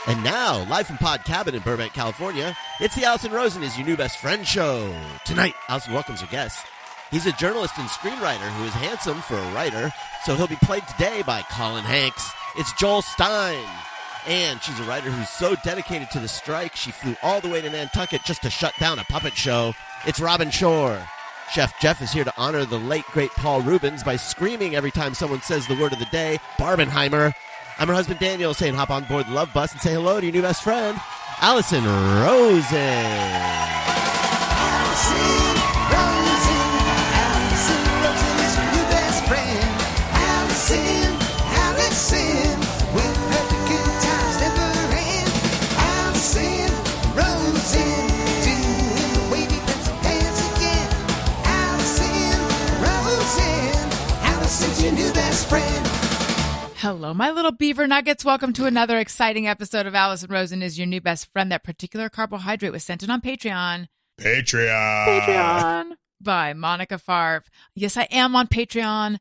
And now, live from Pod Cabin in Burbank, California, it's the Alison Rosen is Your New Best Friend show. Tonight, Alison welcomes her guest. He's a journalist and screenwriter who is handsome for a writer, so he'll be played today by Colin Hanks. It's Joel Stein. And she's a writer who's so dedicated to the strike, she flew all the way to Nantucket just to shut down a puppet show. It's Robin Shorr. Chef Jeff is here to honor the late, great Paul Rubens by screaming every time someone says the word of the day, Barbenheimer. I'm her husband Daniel saying hop on board the Love Bus and say hello to your new best friend, Alison Rosen. Alison Rosen, Alison Rosen is your new best friend. Alison, with her the good times never end. Alison Rosen, doing the wavy pencil dance again. Alison's your new best friend. Hello, my little beaver nuggets. Welcome to another exciting episode of Alison Rosen is Your New Best Friend. That particular carbohydrate was sent in on Patreon. Patreon. By Monica Favre. Yes, I am on Patreon.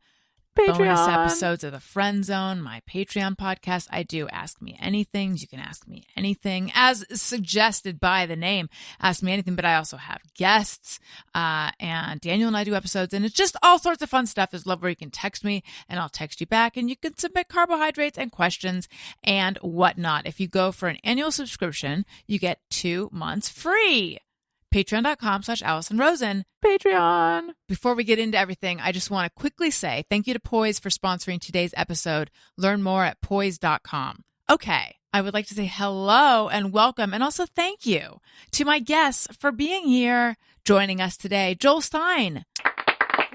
Bonus episodes of The Friend Zone, my Patreon podcast. I do Ask Me Anything. You can ask me anything as suggested by the name. Ask Me Anything, but I also have guests. And Daniel and I do episodes, and it's just all sorts of fun stuff. There's love where you can text me, and I'll text you back, and you can submit carbohydrates and questions and whatnot. If you go for an annual subscription, you get 2 months free. Patreon.com/Alison Rosen. Patreon. Before we get into everything, I just want to quickly say thank you to Poise for sponsoring today's episode. Learn more at poise.com. Okay, I would like to say hello and welcome, and also thank you to my guests for being here, joining us today. Joel Stein.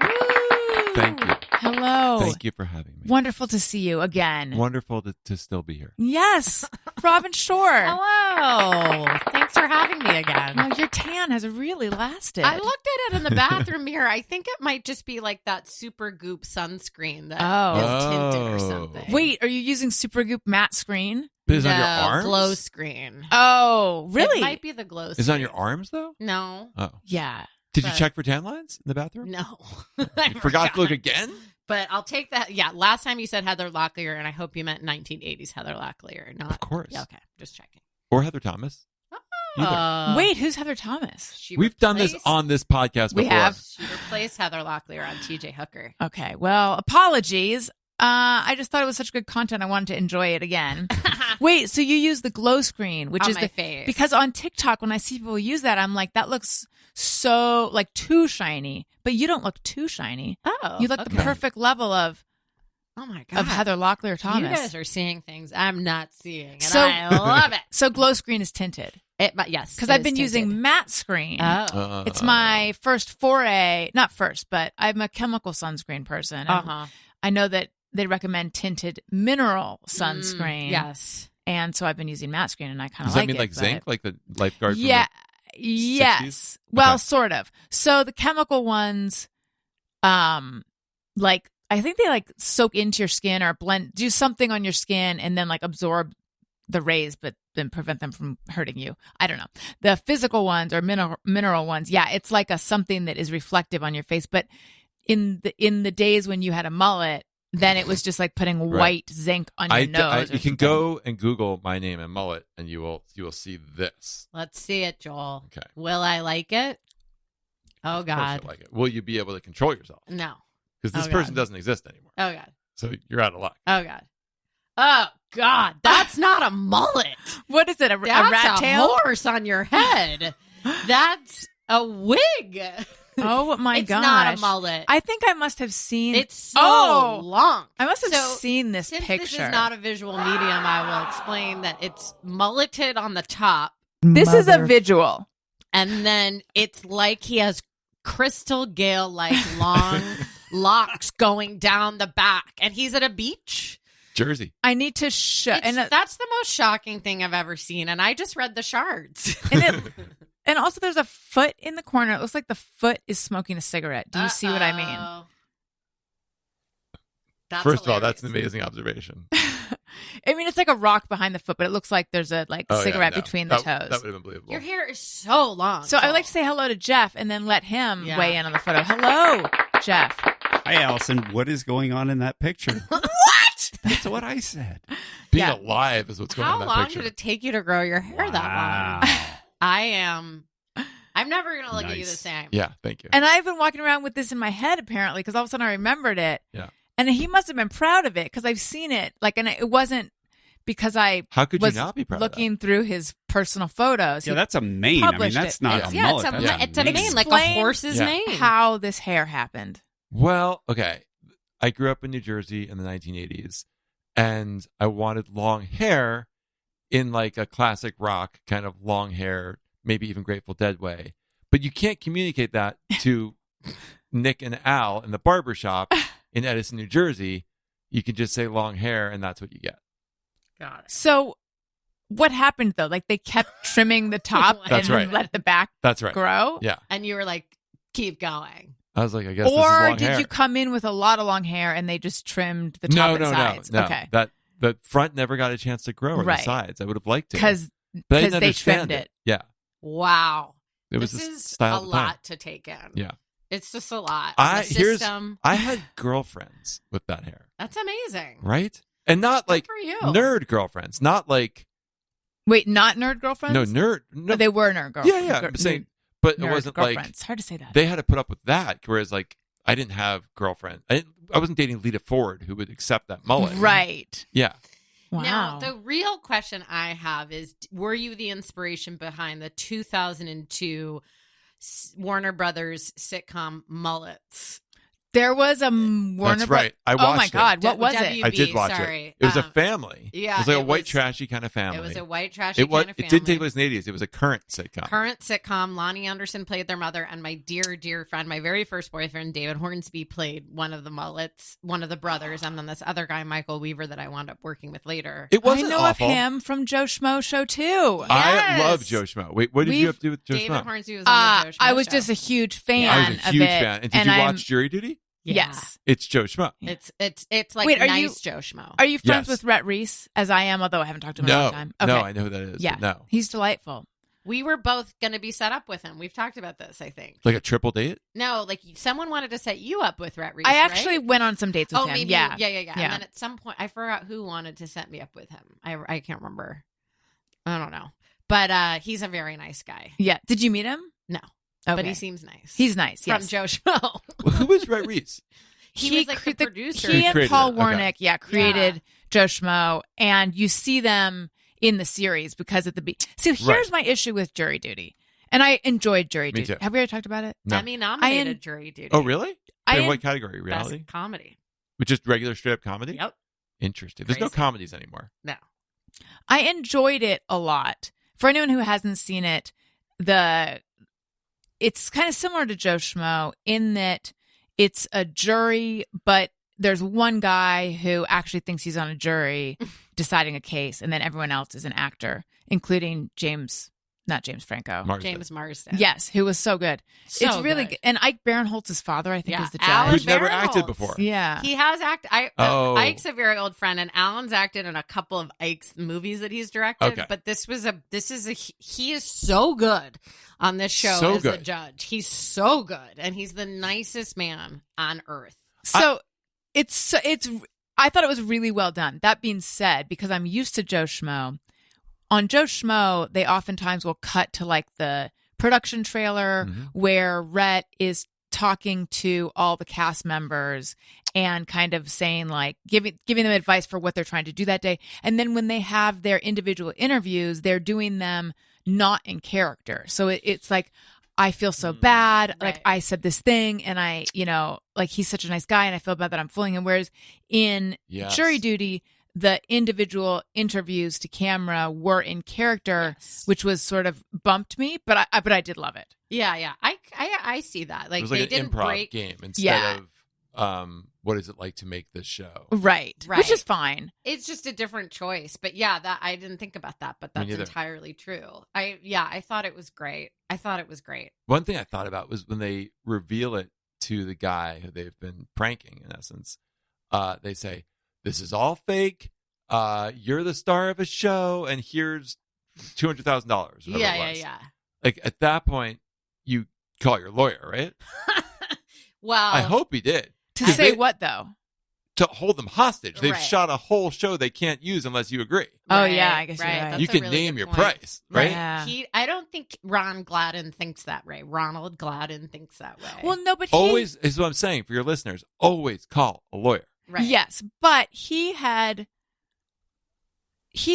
Woo! Thank you. Hello. Thank you for having me. Wonderful to see you again. Wonderful to still be here. Yes. Robin Shorr. Hello. Thanks for having me again. Well, your tan has really lasted. I looked at it in the bathroom mirror. I think it might just be like that Super Goop sunscreen that is tinted or something. Wait, are you using Supergoop matte screen? But is it on your arms? Glow screen. Oh, really? It might be the glow screen. Is it on your arms, though? No. Oh. Yeah. Did you check for tan lines in the bathroom? No. You forgot to look again? But I'll take that. Yeah, last time you said Heather Locklear, and I hope you meant 1980s Heather Locklear, not. Of course. Yeah, okay, just checking. Or Heather Thomas. Wait, who's Heather Thomas? We've done this on this podcast before. We have. She replaced Heather Locklear on TJ Hooker. Okay, well, apologies. I just thought it was such good content. I wanted to enjoy it again. Wait, so you use the glow screen, which on is my face. Because on TikTok, when I see people use that, I'm like, that looks so like too shiny. But you don't look too shiny. Oh, you look the perfect level of. Oh my God. Of Heather Locklear Thomas. You guys are seeing things I'm not seeing, and I love it. So glow screen is tinted. Yes. Because I've been using matte screen. Oh. It's my first foray, not first, but I'm a chemical sunscreen person. I know that they recommend tinted mineral sunscreen. Yes. And so I've been using matte screen, and I kind of Does that like mean it. like zinc, like the lifeguard? Yeah. From the Yes. 60s? Well, Okay. sort of. So the chemical ones, like I think they like soak into your skin or do something on your skin and then like absorb the rays, but then prevent them from hurting you. I don't know. The physical ones or mineral ones, yeah, it's like something that is reflective on your face. But in the days when you had a mullet, then it was just like putting white zinc on your nose. You can go and Google my name and mullet, and you will see this. Let's see it, Joel. Okay. Will I like it? Oh, Of course God. you'll like it. Will you be able to control yourself? No. Because this Oh, person God. doesn't exist anymore. Oh, God. So you're out of luck. Oh, God. Oh, God. That's not a mullet. What is it? A That's rat a tail? horse on your head. That's a wig. Oh my It's gosh. not a mullet. I think I must have seen. It's so long. I must have So, seen this Since picture. this is not a visual medium, I will explain that it's mulleted on the top, This is a visual. and then it's like he has Crystal Gale like long locks going down the back, and he's at a beach. Jersey. I need to show. That's the most shocking thing I've ever seen, and I just read the shards. And also, there's a foot in the corner. It looks like the foot is smoking a cigarette. Do you see what I mean? That's First of all, that's hilarious. an amazing observation. I mean, it's like a rock behind the foot, but it looks like there's a cigarette between the toes. That would have been believable. Your hair is so long. So I would like to say hello to Jeff and then let him Yeah. weigh in on the photo. Hello, Jeff. Hi, Alison. What is going on in that picture? What? That's what I said. Being Yeah. alive is what's going How on in that long picture. did it take you to grow your hair that long? I'm never going to look at you the Nice. same. Yeah, thank you. And I've been walking around with this in my head apparently because all of a sudden I remembered it. Yeah. And he must have been proud of it because I've seen it. Like, and it wasn't because I How could you was not be proud looking through his personal photos. Yeah, He that's a mane. I mean, published that's it. not It's- a Yeah, mullet. it's a, That's it's a mane, like a Explain horse's Yeah. mane. how this hair happened. Well, okay. I grew up in New Jersey in the 1980s, and I wanted long hair in like a classic rock kind of long hair, maybe even Grateful Dead way. But you can't communicate that to Nick and Al in the barbershop in Edison, New Jersey. You can just say long hair, and that's what you get. Got it. So what happened though? Like they kept trimming the top That's and right. let the back That's right. grow? Yeah. And you were like, keep going. I was like, I guess this is Or long did hair. you come in with a lot of long hair and they just trimmed the top and sides? No. Okay. That the front never got a chance to grow, or Right. the sides. I would have liked to. Because But I didn't they understand trimmed it. Yeah. Wow. It was this the is style a of the time. lot to take in. Yeah. It's just a lot. I The here's system. I had girlfriends with that hair, That's amazing. right? And not Good like for you. nerd girlfriends, not like wait, not nerd girlfriends? no nerd. No, Oh, they were nerd girlfriends. yeah. I'm saying, but it nerd wasn't like girlfriends. It's hard to say that. they had to put up with that. Whereas like I didn't have girlfriend. I wasn't dating Lita Ford, who would accept that mullet. Right. Yeah. Wow. Now, the real question I have is, were you the inspiration behind the 2002 Warner Brothers sitcom Mullets? there was a Warner That's right. I Oh my watched it. God. What was it? WB, I did watch sorry. it. It was a Um, family. yeah, It was like a it white was- trashy kind of family. It was a white trashy It was. kind of It family. did take place in the 80s. It was a current sitcom. Current sitcom. Lonnie Anderson played their mother, and my dear, dear friend, my very first boyfriend, David Hornsby, played one of the Mullets, one of the brothers, and then this other guy, Michael Weaver, that I wound up working with later. It I wasn't know awful. of him from Joe Schmo Show too. I Yes. love Joe Schmo. Wait, what did you have to do with Joe David Schmo? Hornsby was on the Joe Schmo I was show. just a huge fan I was a of huge it. fan. And did you I'm- watch Jury Duty? Yeah. Yes. It's Joe Schmo. It's like Wait, are nice you- Joe Schmo. Are you friends Yes. with Rhett Reese, as I am, although I haven't talked to him in a No, long time? Okay. no, I know who that is. Yeah. But no, He's delightful. We were both going to be set up with him. We've talked about this, I think. like a triple date. No, like someone wanted to set you up with Rhett Reese. I actually right? went on some dates with Oh, him. maybe. Yeah. Yeah. Yeah. And then at some point, I forgot who wanted to set me up with him. I can't remember. I don't know. But he's a very nice guy. Yeah. Did you meet him? No. Okay. But he seems nice. He's nice. from Yes. Joe Schmo. Well, who was Rhett Reese? He was like the producer. He and created Paul it, okay. Wernick, created Joe Schmo, and you see them in the series because at the so here's Right. my issue with Jury Duty, and I enjoyed Jury Me Duty. too. Have we already talked about it? No. Emmy nominated I en- Jury Duty. Oh, really? I In en- what category? Best Reality? comedy. Which is regular straight up comedy? Yep. Interesting. There's no Crazy. comedies anymore. No. I enjoyed it a lot. For anyone who hasn't seen it, it's kind of similar to Joe Schmo in that it's a jury, but there's one guy who actually thinks he's on a jury deciding a case, and then everyone else is an actor, including not James Franco. Marsden. James Marsden. Yes, who was so good. So it's really good. good. And Ike Barinholtz's father, I think, Yeah, is the Alan judge. Who's never Barinholtz. acted before. Yeah. He has acted. Oh. Ike's a very old friend, and Alan's acted in a couple of Ike's movies that he's directed. Okay. But he is so good on this show So as a good. judge. He's so good, and he's the nicest man on earth. So it's I thought it was really well done. That being said, because I'm used to Joe Schmo, on Joe Schmo, they oftentimes will cut to like the production trailer Mhm. where Rhett is talking to all the cast members and kind of saying like giving them advice for what they're trying to do that day. And then when they have their individual interviews, they're doing them not in character. So it's like, I feel so bad. Right. Like I said this thing and I, like he's such a nice guy and I feel bad that I'm fooling him. Whereas in Yes. Jury Duty, the individual interviews to camera were in character, Yes. which was sort of bumped me, but I did love it. Yeah. I see that. Like it was they like an didn't improv break. game instead Yeah. of what is it like to make this show? Right. Right. Which is fine. It's just a different choice. But yeah, that I didn't think about that, but Me that's neither. entirely true. I thought it was great. One thing I thought about was when they reveal it to the guy who they've been pranking, in essence, they say, "This is all fake. You're the star of a show, and here's $200,000." Yeah. Like at that point, you call your lawyer, right? Well, I hope he did. To Did say they- what though? to hold them hostage. They've Right. shot a whole show they can't use unless you agree. Oh, yeah, I guess you're right. That's You a can really name good your point. price, right? Yeah. I don't think Ron Gladden thinks that way. Ronald Gladden thinks that way. Well, no, but Always is what I'm saying for your listeners. Always call a lawyer. right. Yes, but he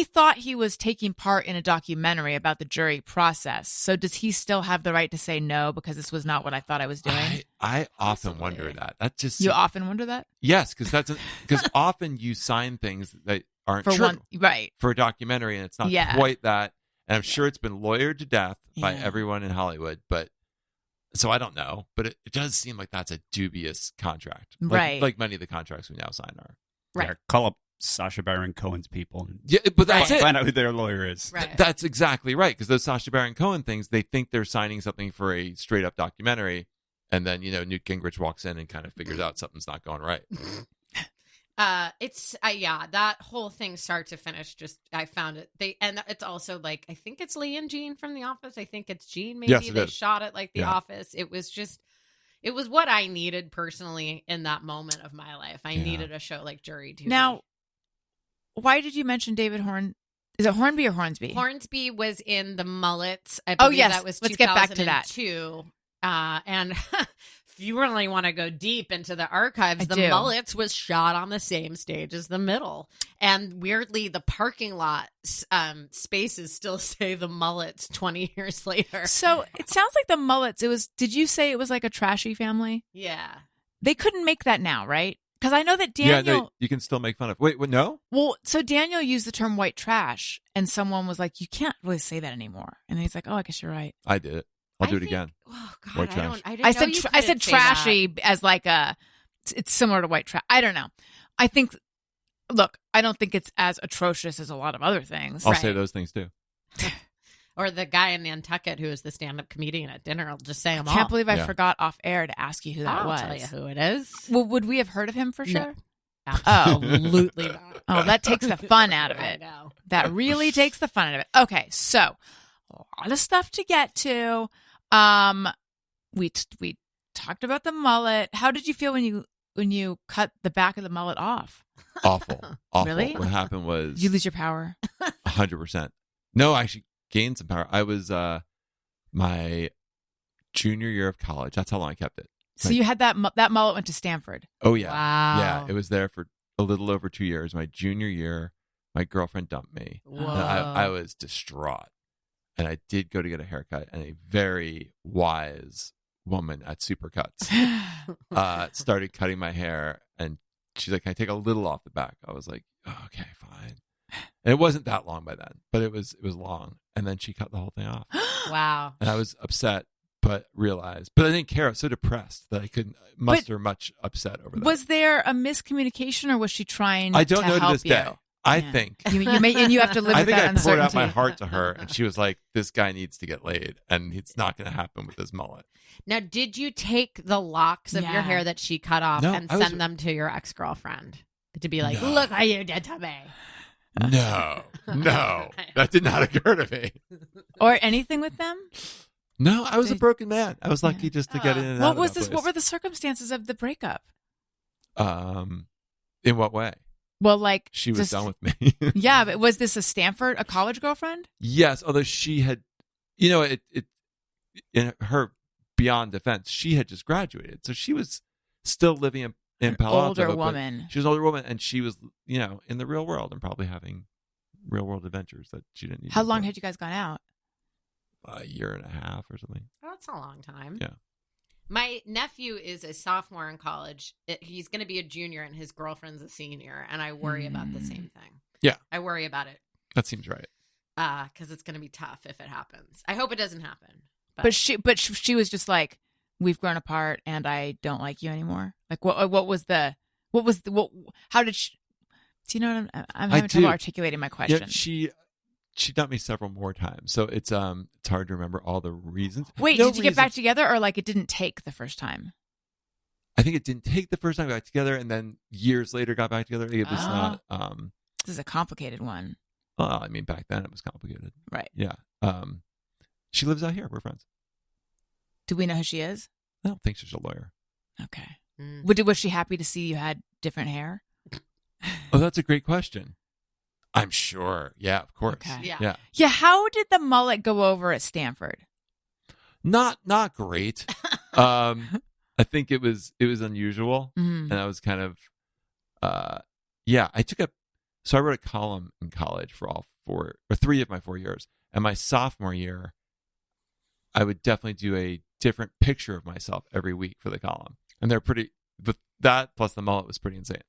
thought he was taking part in a documentary about the jury process. So does he still have the right to say no because this was not what I thought I was doing? I often Possibly. wonder that. That just You often wonder that? yes, because often you sign things that aren't For true one, right. for a documentary, and it's not Yeah. quite that. And I'm sure it's been lawyered to death by Yeah. everyone in Hollywood, but so I don't know. But it does seem like that's a dubious contract, Right. Like many of the contracts we now sign are. Right. Yeah, call up Sacha Baron Cohen's people and Yeah, but that's it. find out who their lawyer is. Right. That's exactly right. Because those Sacha Baron Cohen things, they think they're signing something for a straight up documentary, and then Newt Gingrich walks in and kind of figures out something's not going right. It's that whole thing start to finish. Just I found it. And it's also like I think it's Lee and Gene from The Office. I think it's Gene. Maybe Yes, it they is. shot it like The Yeah. Office. It was what I needed personally in that moment of my life. I Yeah. needed a show like Jury Duty. Now, why did you mention David Horn? Is it Hornby or Hornsby? Hornsby was in the Mullets. I Oh, believe yes. that was Let's get back to that. 2002. And if you really want to go deep into the archives, I the do. Mullets was shot on the same stage as the Middle. And weirdly, the parking lot spaces still say the Mullets 20 years later. So it sounds like the Mullets. Did you say it was like a trashy family? Yeah. They couldn't make that now, right? Because I know that Daniel. Yeah, no, you can still make fun of. Wait, no? Well, so Daniel used the term white trash, and someone was like, "You can't really say that anymore." And then he's like, "Oh, I guess you're right." I did it. I'll do it think- again. Oh, God. White I trash. don't. I, didn't I know said you I couldn't said say that. trashy as like it's similar to white trash. I don't know. I think. Look, I don't think it's as atrocious as a lot of other things. I'll Right. say those things too. Or the guy in Nantucket who is the stand-up comedian at dinner. I'll just say them all. Can't believe I Yeah. forgot off air to ask you who that I'll was. tell you who it is. Well, would we have heard of him for No. sure? Absolutely not. Oh, that takes the fun out of I it. know. That really takes the fun out of it. Okay, so a lot of stuff to get to. We talked about the mullet. How did you feel when you cut the back of the mullet off? Awful. Really? What happened was Did you lose your power? 100%. No, I actually gained some power. I was my junior year of college. That's how long I kept it. So you had that mullet went to Stanford. Oh yeah, Wow. yeah. It was there for a little over 2 years. My junior year, my girlfriend dumped me. Whoa. And I was distraught, and I did go to get a haircut. And a very wise woman at Supercuts started cutting my hair, and she's like, "Can I take a little off the back?" I was like, oh, "Okay, fine." And it wasn't that long by then, but it was long. And then she cut the whole thing off, Wow. and I was upset, but I didn't care. I was so depressed that I couldn't muster much upset over that. Was there a miscommunication, or was she trying? I don't to know to help this you? day. I Yeah. think. You may, and you have to live I with think that I poured out uncertainty. my heart to her, and she was like, "This guy needs to get laid, and it's not going to happen with his mullet." Now, did you take the locks of your Yeah. hair that she cut off No, and I was- send them to your ex-girlfriend? To be like, No. look what you did to me. No, that did not occur to me. Or anything with them? No, I was a broken man. I was lucky just to get in and out What of was that this? What place. were the circumstances of the breakup? In what way? Well, like She was just- done with me. Yeah, but was this a college girlfriend? Yes, although she had, it in her beyond defense, she had just graduated, so she was still living in Palo Alto. Older but woman. She was an older woman, and she was, in the real world and probably having real world adventures that she didn't need. How long had you guys gone out? A year and a half or something. Oh, that's a long time. Yeah. My nephew is a sophomore in college. He's going to be a junior, and his girlfriend's a senior. And I worry about the same thing. Yeah. I worry about it That seems right. because it's going to be tough if it happens. I hope it doesn't happen. But she was just like, we've grown apart, and I don't like you anymore. Like, how did she? Do you know what I'm having trouble articulating my question? Yeah, she dumped me several more times, so it's hard to remember all the reasons. Wait, No did you get back reasons. together, or like it didn't take the first time? I think it didn't take the first time we got together, and then years later got back together. It was not. This is a complicated one, Well, I mean, back then it was complicated. right? Yeah. She lives out here. We're friends. Do we know who she is? I don't think she's a lawyer. Okay. Mm. Was she happy to see you had different hair? Oh, that's a great question. I'm sure. Yeah, of course. Okay. Yeah. Yeah, how did the mullet go over at Stanford? Not great. I think it was unusual, Mhm. and I was kind of I wrote a column in college for all 3 of my 4 years, and my sophomore year I would definitely do a different picture of myself every week for the column, and they're pretty. But that plus the mullet was pretty insane.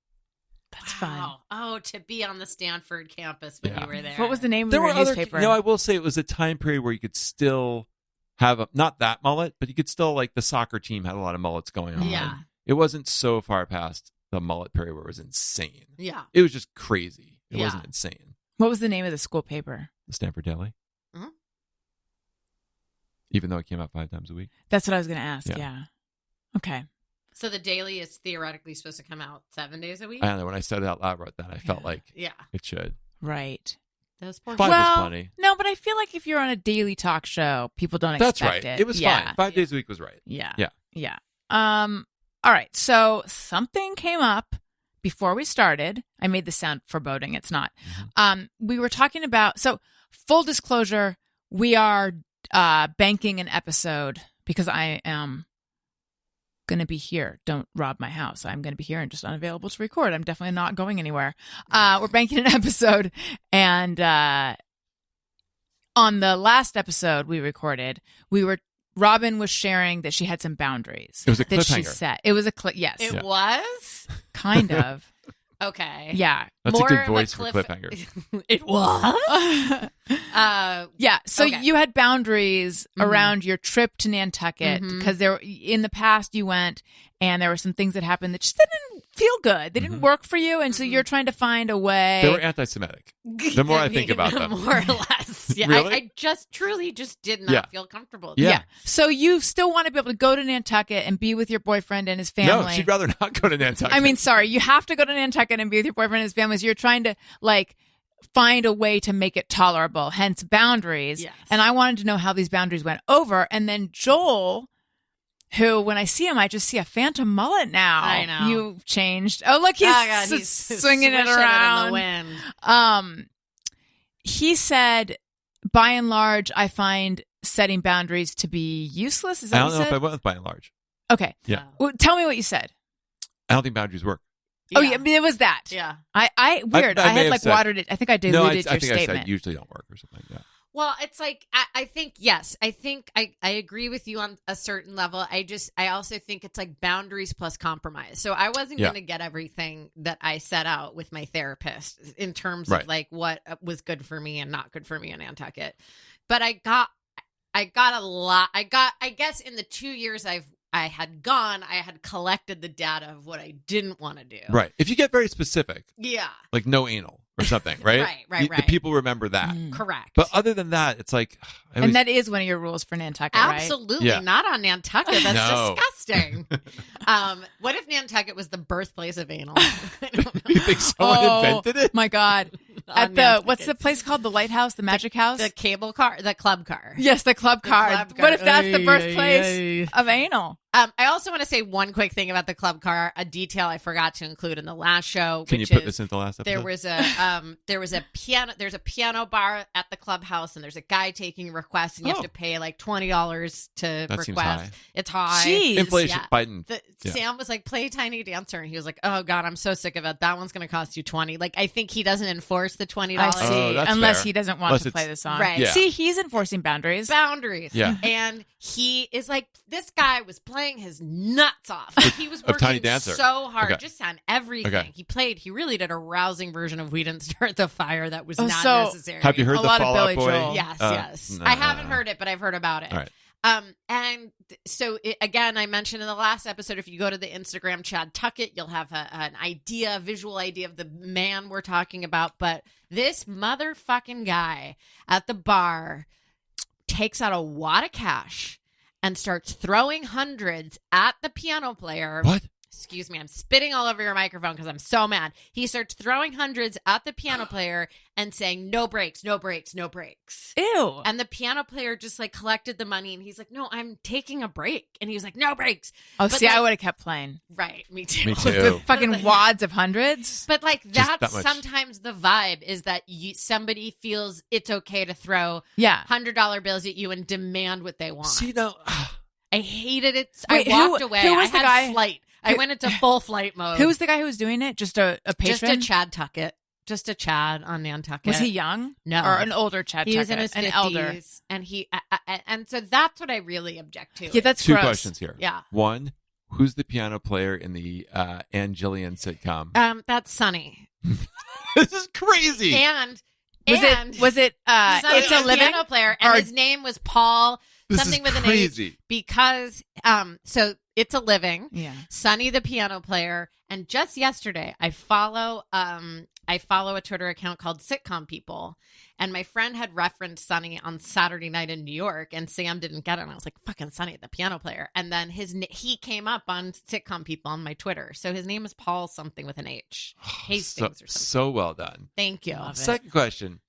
That's fun. Wow. Oh, to be on the Stanford campus when Yeah. you were there. What was the name of There your were other. newspaper? I will say it was a time period where you could still have not that mullet, but you could still, like, the soccer team had a lot of mullets going on. Yeah. It wasn't so far past the mullet period where it was insane. Yeah. It was just crazy. It Yeah. wasn't insane. What was the name of the school paper? The Stanford Daily. Mhm. Even though it came out 5 times a week. That's what I was going to ask. Yeah. Yeah. Okay. So the daily is theoretically supposed to come out 7 days a week? I don't know. When I said it out loud about that, I felt Yeah. like Yeah. it should. Right. Those poor 5 Well, was plenty. No, but I feel like if you're on a daily talk show, people don't That's expect right. it. It was yeah. fine. 5 days a week was right. Yeah. Yeah. Yeah. All right. So something came up before we started. I made the sound foreboding. It's not. We were talking about, so full disclosure, we are banking an episode because I am going to be here. Don't rob my house. I'm going to be here and just unavailable to record. I'm definitely not going anywhere. We're banking an episode, and on the last episode we recorded, Robin was sharing that she had some boundaries. It was a that she cliffhanger. set. It was a yes, It Yeah. was? kind of. Okay. Yeah. That's More a good of a voice for cliff- cliffhanger. It was? Yeah, so Okay. you had boundaries Mhm. around your trip to Nantucket Mhm. because in the past you went and there were some things that happened that just didn't feel good. They didn't work for you, and so Mhm. you're trying to find a way. They were anti-Semitic. The more I think about them. More or less. Yeah. Really? I just truly just did not Yeah. feel comfortable. Yeah. So you still want to be able to go to Nantucket and be with your boyfriend and his family. No, she'd rather not go to Nantucket. I mean, sorry, you have to go to Nantucket and be with your boyfriend and his family. So you're trying to find a way to make it tolerable, hence boundaries. Yes. And I wanted to know how these boundaries went over. And then Joel, who when I see him, I just see a phantom mullet now. I know. You've changed. Oh, look, he's, Oh, God, he's swinging it swishing around. in the wind. He said, by and large, I find setting boundaries to be useless. Is that I what don't you know if said? I went with by and large. Okay. Yeah. Well, tell me what you said. I don't think boundaries work. Oh, yeah, it was that. Yeah. I weird. I I may had have said- watered it. I think I diluted No, I your think statement. I said usually don't work or something like that. Well, it's like I think yes, I think I agree with you on a certain level. I also think it's like boundaries plus compromise. So I wasn't Yeah. going to get everything that I set out with my therapist in terms Right. of like what was good for me and not good for me in Nantucket. But I got a lot. I guess in the 2 years I had gone, I had collected the data of what I didn't want to do. Right. If you get very specific, Yeah. like no anal or something, right? Right. The people remember that. Mm. Correct. But other than that, it's like, And that is one of your rules for Nantucket, right? Absolutely Yeah. not on Nantucket. That's No. disgusting. What if Nantucket was the birthplace of anal? I don't know. you think someone Oh, invented it? my God. On At the, Nantucket. what's the place called? The Lighthouse? The Magic House? The cable car, the club car. Yes, the club The card. club What if card. that's the birthplace of anal? I also want to say one quick thing about the club car, a detail I forgot to include in the last show. Can you which put is this into the last episode? there was a piano. There's a piano bar at the clubhouse, and there's a guy taking requests, and you have Oh. to pay like $20 to That request. seems high. It's high. Jeez. Inflation. Yeah. Biden. Yeah. Sam was like, play Tiny Dancer, and he was like, oh God, I'm so sick of it. That one's going to cost you $20. Like, I think he doesn't enforce the $20. I see. Oh, that's Unless fair. he doesn't want Unless to play it's- the song. Right. Yeah. See, he's enforcing boundaries. Boundaries. Yeah. And he is like, this guy was playing his nuts off. Like, he was Of Tiny working Dancer. so hard, Okay. just on everything. Okay. He really did a rousing version of We Didn't Start the Fire that was Oh, not so- necessary. Have you heard A the lot of Fall Out Billy Boy? Joel. Yes, Uh, yes. no. I haven't heard it, but I've heard about it. All right. And so again, I mentioned in the last episode, if you go to the Instagram Chad Tuckett, you'll have an idea, a visual idea of the man we're talking about. But this motherfucking guy at the bar takes out a wad of cash and starts throwing hundreds at the piano player. What? Excuse me, I'm spitting all over your microphone because I'm so mad. He starts throwing hundreds at the piano player and saying, no breaks, no breaks, no breaks. Ew. And the piano player just like collected the money and he's like, no, I'm taking a break. And he was like, no breaks. Oh, But see, like- I would have kept playing. Right, me too. Me too. Fucking wads of hundreds. But like that that's much. sometimes the vibe is that somebody feels it's okay to throw Yeah. $100 bills at you and demand what they want. See, now, I hated it. Wait, I walked who- away. who was I the had guy- flight. I went into full flight mode. Who was the guy who was doing it? Just a just patron? a Chad Tuckett? Just a Chad on Nantucket. Was he young? No. Or an older Chad He was in Tuckett? his An 50s, elder. and and so that's what I really object to. Yeah, that's two gross. questions here. Yeah. One, who's the piano player in the Ann Gillian sitcom? That's Sonny. This is crazy. And Was it Sonny It's a was Living? piano player, and Or- his name was Paul This something is with crazy. an H because so It's a Living. Yeah. Sonny the piano player, and just yesterday I follow a Twitter account called Sitcom People, and my friend had referenced Sonny on Saturday Night in New York, and Sam didn't get it, and I was like, "Fucking Sonny the piano player," and then he came up on Sitcom People on my Twitter, so his name is Paul something with an H, Hastings or something. So well done. Thank you. Love it. Second question.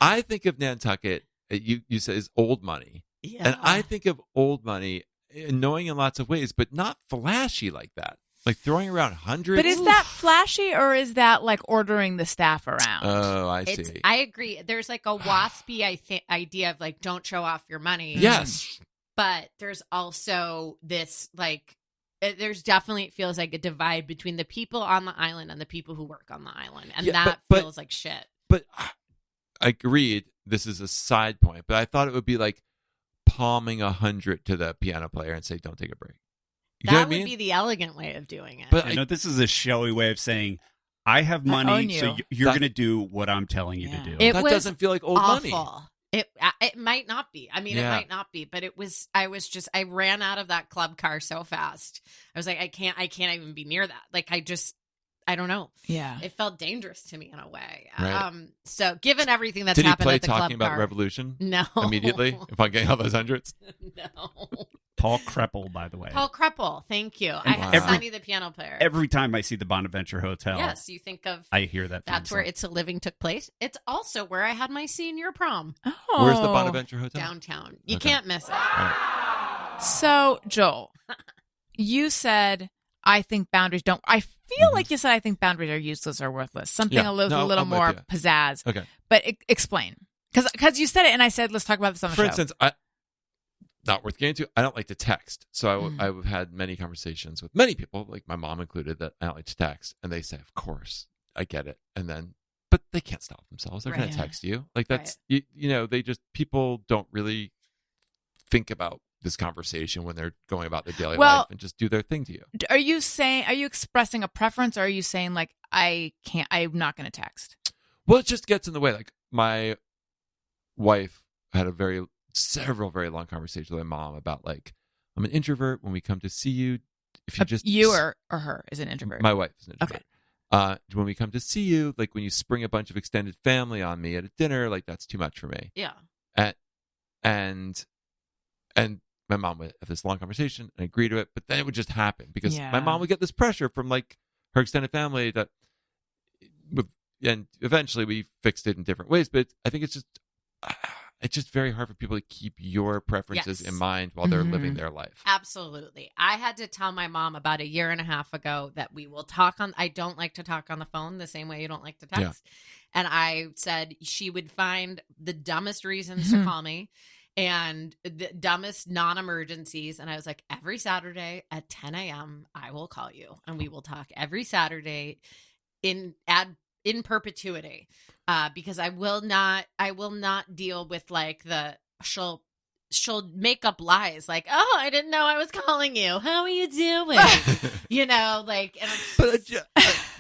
I think of Nantucket, you said is old money. Yeah. And I think of old money annoying in lots of ways, but not flashy like that. Like throwing around hundreds. But is that flashy or is that like ordering the staff around? Oh, I see. I agree. There's like a waspy idea of like, don't show off your money. Yes. But there's also this like, there's definitely, it feels like a divide between the people on the island and the people who work on the island. And Yeah, that but- feels like shit. But I agreed. This is a side point, but I thought it would be like palming 100 to the piano player and say, don't take a break. You know That what I would mean? be the elegant way of doing it. But I know this is a showy way of saying, I have I money, own so you. you're That- going to do what I'm telling you Yeah. to do. It that was doesn't feel like old awful. money. It might not be. I mean, Yeah. it might not be, but I ran out of that club car so fast. I was like, I can't even be near that. Like, I don't know. Yeah. It felt dangerous to me in a way. Right. So given everything that's Did he happened play at the club talking about car, revolution no, immediately upon getting all those hundreds? no. Paul Kreppel, by the way. Paul Kreppel, thank you. I have Wow. Sonny the piano player. Every time I see the Bonaventure Hotel, Yes, you think of I hear that. that's theme where song. It's a Living took place. It's also where I had my senior prom Oh. Where's the Bonaventure Hotel? downtown. You Okay. can't miss it. So, Joel, you said, I think boundaries don't. I feel like you said, I think boundaries are useless or worthless. Something Yeah. a little, No, little I'm with more you. pizzazz. Okay. But explain. Because you said it and I said, let's talk about this on the For show. instance, not worth getting to. I don't like to text. So I've had many conversations with many people, like my mom included, that I don't like to text. And they say, of course, I get it. And then, but they can't stop themselves. They're going Right. to text you. Like that's, you know, people don't really think about this conversation when they're going about their daily Well- life and just do their thing to you. Are you expressing a preference or are you saying like, I'm not going to text? Well, it just gets in the way. Like my wife had several very long conversations with my mom about like, I'm an introvert. When we come to see you, if you just You or her is an introvert? my wife is an introvert. When we come to see you, like when you spring a bunch of extended family on me at a dinner, like that's too much for me. Yeah. And my mom would have this long conversation and agree to it, but then it would just happen because Yeah. my mom would get this pressure from like her extended family and eventually we fixed it in different ways. But I think it's just very hard for people to keep your preferences Yes. in mind while they're Mhm. living their life. Absolutely. I had to tell my mom about a year and a half ago that we will talk on. I don't like to talk on the phone the same way you don't like to text. And I said she would find the dumbest reasons to call me and the dumbest non-emergencies. And I was like, every Saturday at 10 a.m., I will call you and we will talk every Saturday in perpetuity. Because I will not deal with like she'll make up lies like, oh, I didn't know I was calling you. How are you doing? You know, like, and But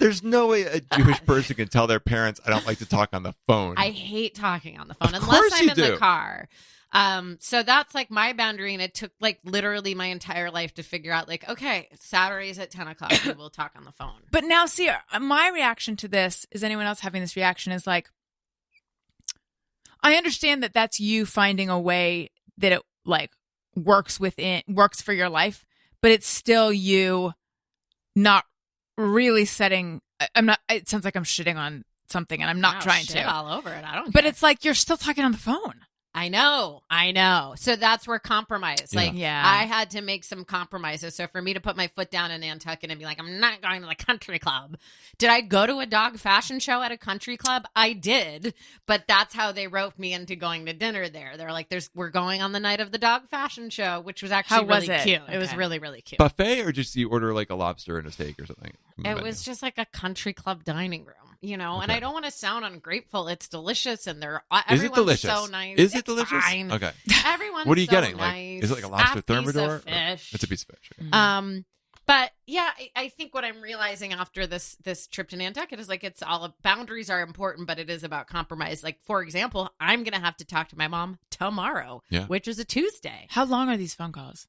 there's no way a Jewish person can tell their parents, I don't like to talk on the phone. I hate talking on the phone Of unless course I'm you in do. the car. So that's like my boundary, and it took like literally my entire life to figure out like, okay, Saturdays at 10 o'clock, we will talk on the phone. But now, see, my reaction to this, is anyone else having this reaction, is like, I understand that that's you finding a way that it like works for your life, but it's still you not really setting. I'm not. It sounds like I'm shitting on something, and I'm not Wow, trying shit to. all over it. I don't. But care. it's like you're still talking on the phone. I know. So that's where compromise. Yeah. Like, Yeah. I had to make some compromises. So for me to put my foot down in Nantucket and be like, I'm not going to the country club. Did I go to a dog fashion show at a country club? I did. But that's how they roped me into going to dinner there. They're like, we're going on the night of the dog fashion show, which was actually How was really it? cute. It was Okay. really, really cute. Buffet, or just you order like a lobster and a steak or something? from the It menu? was just like a country club dining room, and Okay. I don't want to sound ungrateful. It's delicious, and Is it everyone's delicious? so nice. Is it It's delicious? fine. Okay. Everyone's What are you so getting? nice. Like, is it like a lobster Half piece thermidor? of fish. It's a piece of fish. Mm. Okay. But yeah, I think what I'm realizing after this trip to Nantucket is like boundaries are important, but it is about compromise. Like, for example, I'm gonna have to talk to my mom tomorrow, Yeah. which is a Tuesday. How long are these phone calls?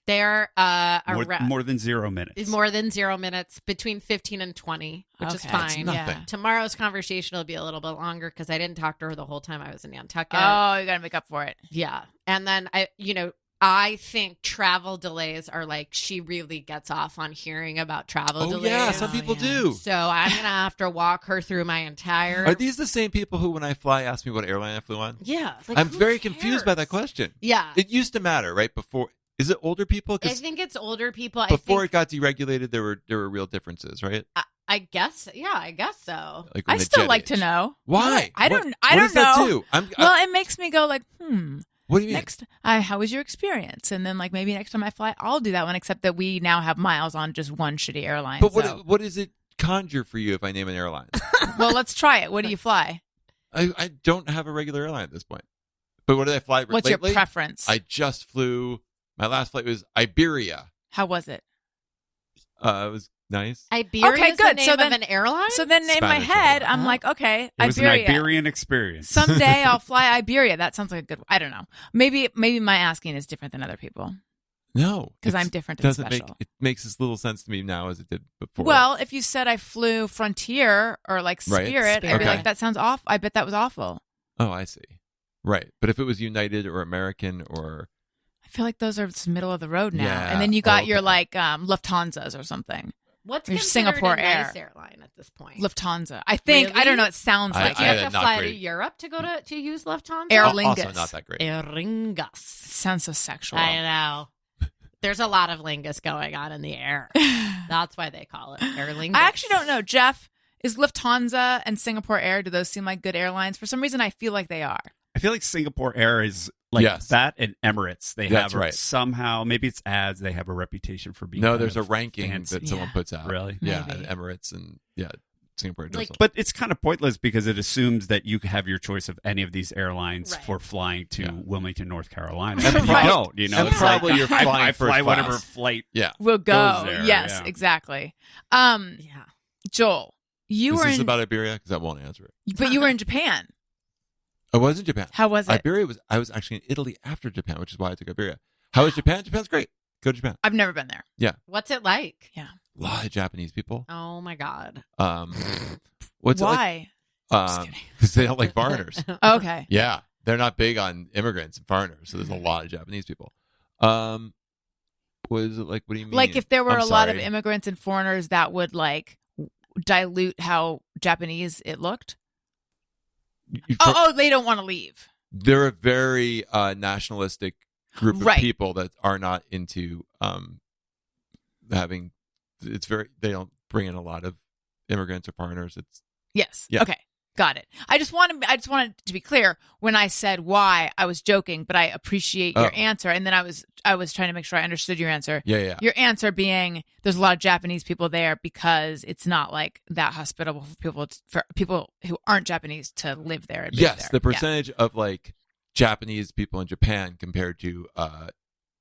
They're around More than 0 minutes. more than 0 minutes, between 15 and 20, which is Okay. That's fine. nothing. Yeah. Tomorrow's conversation will be a little bit longer because I didn't talk to her the whole time I was in Nantucket. Oh, you got to make up for it. Yeah. And then I think travel delays are like, she really gets off on hearing about travel Oh delays. yeah, some people yeah. do. So I'm going to have to walk her through my entire. Are these the same people who, when I fly, ask me what airline I flew on? Yeah. Like, I'm who very confused by cares? that question. Yeah. It used to matter, right? Before, is it older people? I Because think it's older people. before I it got deregulated, there were real differences, right? I guess. Yeah, I guess so. Like I when the still jet like to age. know. Why? I What- don't what does that know. do? Well, it makes me go like, what do you mean? next, how was your experience? And then like maybe next time I fly, I'll do that one. Except that we now have miles on just one shitty airline. But so. what does it conjure for you if I name an airline? Well, let's try it. What do you fly? I don't have a regular airline at this point. But what did I fly What's lately? your preference? I just flew. My last flight was Iberia. How was it? It was nice. Iberia Okay, is the good. name So then- of an airline? So then in my Spanish head, airline. I'm like, okay, It was Iberia. an Iberian experience. Someday I'll fly Iberia. That sounds like a good. I don't know. Maybe my asking is different than other people No, because it's- I'm different and Doesn't special. it makes as little sense to me now as it did before. Well, if you said I flew Frontier or like Right. Spirit, I'd be Okay. like, that sounds off. I bet that was awful. oh, I see. Right, but if it was United or American or I feel like those are just middle of the road now. Yeah. And then you got Oh, your okay. like Lufthansa's or something. What's Or considered Singapore a nice Air. airline at this point? Lufthansa. I think. I Really? don't know. It sounds I- like Do it. you I- have to not fly to great. Europe to go to use Lufthansa? Air also Lingus. not that great. Aer Lingus. Sounds so sexual. I know. There's a lot of lingus going on in the air. That's why they call it Aer Lingus. I actually don't know. Jeff, is Lufthansa and Singapore Air, do those seem like good airlines? For some reason, I feel like they are. I feel like Singapore Air is like Yes. that, and Emirates. They That's have right. somehow, maybe it's ads. They have a reputation for being. No, kind there's a of ranking fancy. that someone Yeah. puts out. Really? Yeah, Maybe. and Emirates and Singapore does. Like- them. But it's kind of pointless because it assumes that you have your choice of any of these airlines Right. for flying to Yeah. Wilmington, North Carolina. And And you prob- don't, you know. and It's probably like, you're I flying fly first whatever class. flight. yeah. We'll go. Goes there, Yes, yeah. exactly. Yeah. Joel, you Is were this in, about Iberia? Because I won't answer it. but you were in Japan. I was in Japan. How was it? I was actually in Italy after Japan, which is why I took Iberia. How was Japan? Japan's great. Go to Japan. I've never been there. What's it like? Yeah. A lot of Japanese people. Oh my God. What's Why? it like? Because they don't like foreigners. Okay. Yeah, they're not big on immigrants and foreigners, so there's a lot of Japanese people. What is it like? What do you mean? Like if there were I'm a lot of sorry. immigrants and foreigners, that would like dilute how Japanese it looked. They don't want to leave. They're a very nationalistic group of Right. people that are not into having. It's very. They don't bring in a lot of immigrants or foreigners. It's Yes. Yeah. Okay. Got it. I just wanted to be clear when I said why I was joking, but I appreciate your Oh. answer. And then I was trying to make sure I understood your answer. yeah. Your answer being there's a lot of Japanese people there because it's not like that hospitable for people who aren't Japanese to live there. And live Yes, there. the percentage of like Japanese people in Japan compared to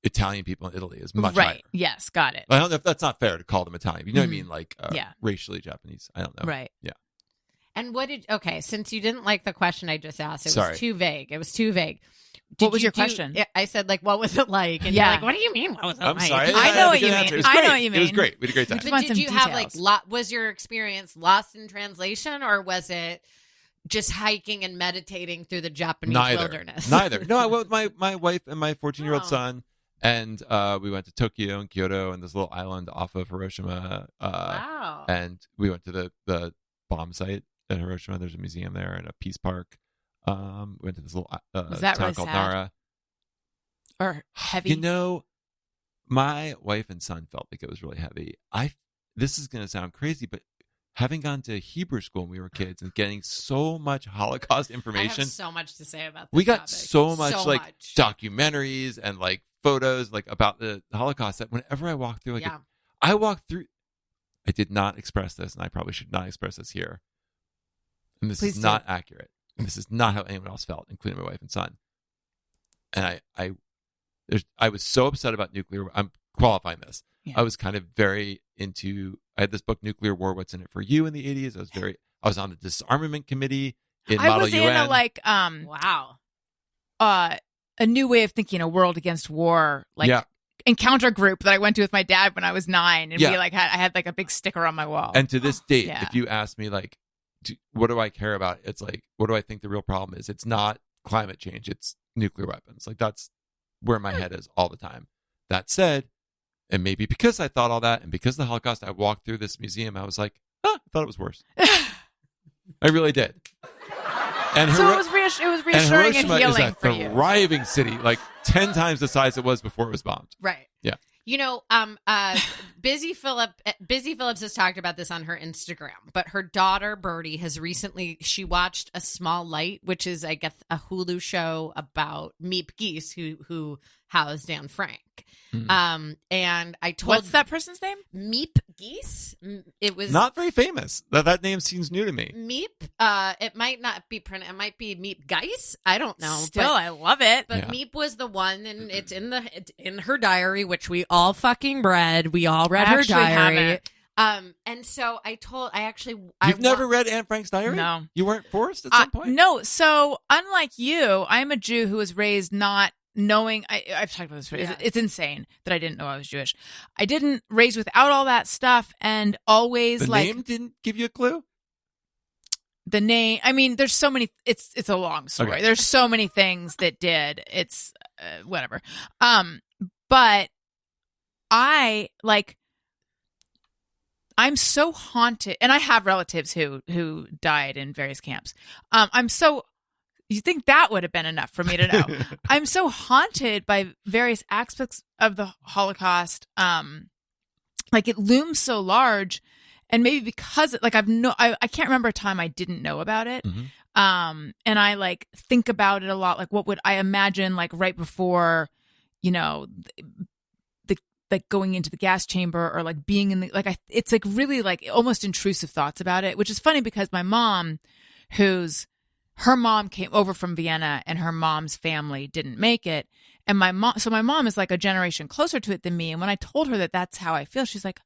Italian people in Italy is much right. higher. Yes. Got it. I don't know if that's not fair to call them Italian. You know what I Mhm. mean? Like Yeah. racially Japanese. I don't know. Right. Yeah. And since you didn't like the question I just asked, it Sorry. was too vague. It was too vague. What was your question? I said, like, what was it like? And Yeah. you're like, what do you mean? What was it I'm like? sorry. I know had a what good you answer. mean. It was I know great. what you It was mean. great. We had a great time. just But want did some you have like details. was your experience lost in translation, or was it just hiking and meditating through the Japanese wilderness? Neither. No, I went with my wife and my 14-year-old Oh. son. And we went to Tokyo and Kyoto and this little island off of Hiroshima. Wow. And we went to the bomb site in Hiroshima. There's a museum there and a peace park. We went to this little Was that town really called sad? Nara. Or heavy? You know, my wife and son felt like it was really heavy. This is going to sound crazy, but having gone to Hebrew school when we were kids and getting so much Holocaust I information, have so much to say about this we got topic. so much So like much. documentaries and like photos like about the Holocaust that whenever I walk through, Yeah. I walked through. I did not express this, and I probably should not express this here. And this Please is do. not accurate. And this is not how anyone else felt, including my wife and son. And I was so upset about nuclear. I'm qualifying this. Yeah. I was kind of very into. I had this book, Nuclear War: What's in It for You, in the '80s. I was on the disarmament committee in I Model was UN. in a like Wow. a new way of thinking, a world against war, like Yeah. encounter group that I went to with my dad when I was 9, and Yeah. we like I had like a big sticker on my wall. And to this date, Yeah. if you ask me, like, what do I care about? It's like, what do I think the real problem is? It's not climate change. It's nuclear weapons. Like, that's where my head is all the time. That said, and maybe because I thought all that and because of the Holocaust, I walked through this museum. I was like, I thought it was worse. I really did. And So it was reassuring and Hiroshima healing is a for you. thriving city, like 10 times the size it was before it was bombed. Right. Yeah. You know, Busy Phillips has talked about this on her Instagram, but her daughter Birdie has she watched A Small Light, which is, I guess, a Hulu show about Meep Geese, who housed Anne Frank. And I told What's that person's name? Meep Geese. It was Not very famous. That name seems new to me. Meep. It might not be it might be Meep Geese. I don't know. Still, I love it. But Yeah. Meep was the one, and it's in her diary, which we all fucking read. We all read I her actually diary. haven't. And so You've never read Anne Frank's diary? No. You weren't forced at some point? No. So unlike you, I'm a Jew who was raised not knowing. I've talked about this. Yeah. It's insane that I didn't know I was Jewish. I didn't raised without all that stuff, and always The like name didn't give you a clue? the name. I mean, there's so many. It's a long story. Okay. There's so many things that did. It's whatever. But I like. I'm so haunted, and I have relatives who died in various camps. You think that would have been enough for me to know? I'm so haunted by various aspects of the Holocaust. Like it looms so large, and maybe because like I can't remember a time I didn't know about it. Mhm. And I like think about it a lot. Like what would I imagine like right before, like going into the gas chamber or like being in the it's like really like almost intrusive thoughts about it, which is funny because my mom, her mom came over from Vienna and her mom's family didn't make it, and my mom is like a generation closer to it than me, and when I told her that that's how I feel, she's like,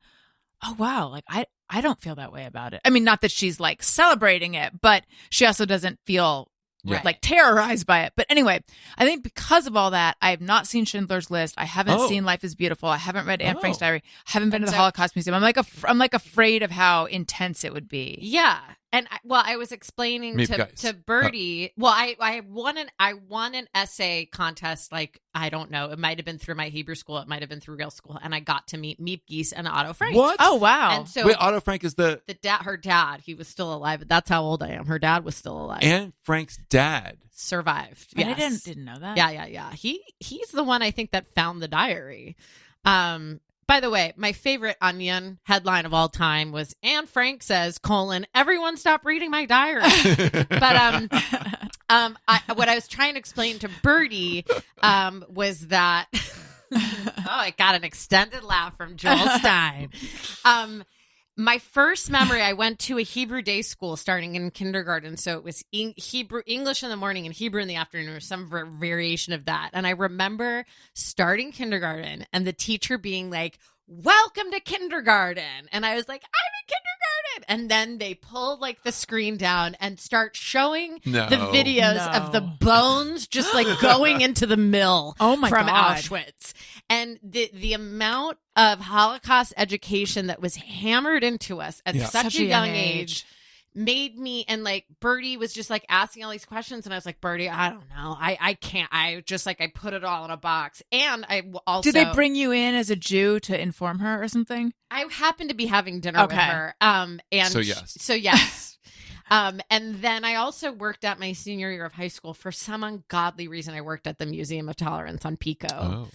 oh wow, like I don't feel that way about it. I mean, not that she's like celebrating it, but she also doesn't feel Yeah. like terrorized by it. But anyway, I think because of all that, I have not seen Schindler's List. I haven't Oh. seen Life is Beautiful. I haven't read Anne Frank's Oh. diary. I haven't been to the So- Holocaust Museum. I'm like afraid of how intense it would be. Yeah. And I was explaining Meep Geese. to Birdie. Well, I won an essay contest. Like, I don't know. It might have been through my Hebrew school. It might have been through real school. And I got to meet Meep Geese and Otto Frank. What? Oh wow. And so Wait, Otto Frank is her dad, he was still alive. But that's how old I am. Her dad was still alive. Anne Frank's dad. Survived. And I Yes. didn't know that. Yeah. He's the one I think that found the diary. By the way, my favorite Onion headline of all time was Anne Frank says, everyone stop reading my diary. But what I was trying to explain to Birdie was that I got an extended laugh from Joel Stein. My first memory, I went to a Hebrew day school starting in kindergarten. So it was English in the morning and Hebrew in the afternoon, or some variation of that. And I remember starting kindergarten and the teacher being like, welcome to kindergarten. And I was like, I'm in kindergarten. And then they pull like the screen down and start showing No. the videos of the bones just like going into the mill Oh my from God. Auschwitz. And the amount of Holocaust education that was hammered into us at Yeah. such a young age made me, and like Birdie was just like asking all these questions, and I was like, Birdie, I don't know, I can't. I just like I put it all in a box, and I also Did they bring you in as a Jew to inform her or something? I happened to be having dinner with her, and So yes. so yes. And then I also worked at my senior year of high school. For some ungodly reason, I worked at the Museum of Tolerance on Pico. Oh.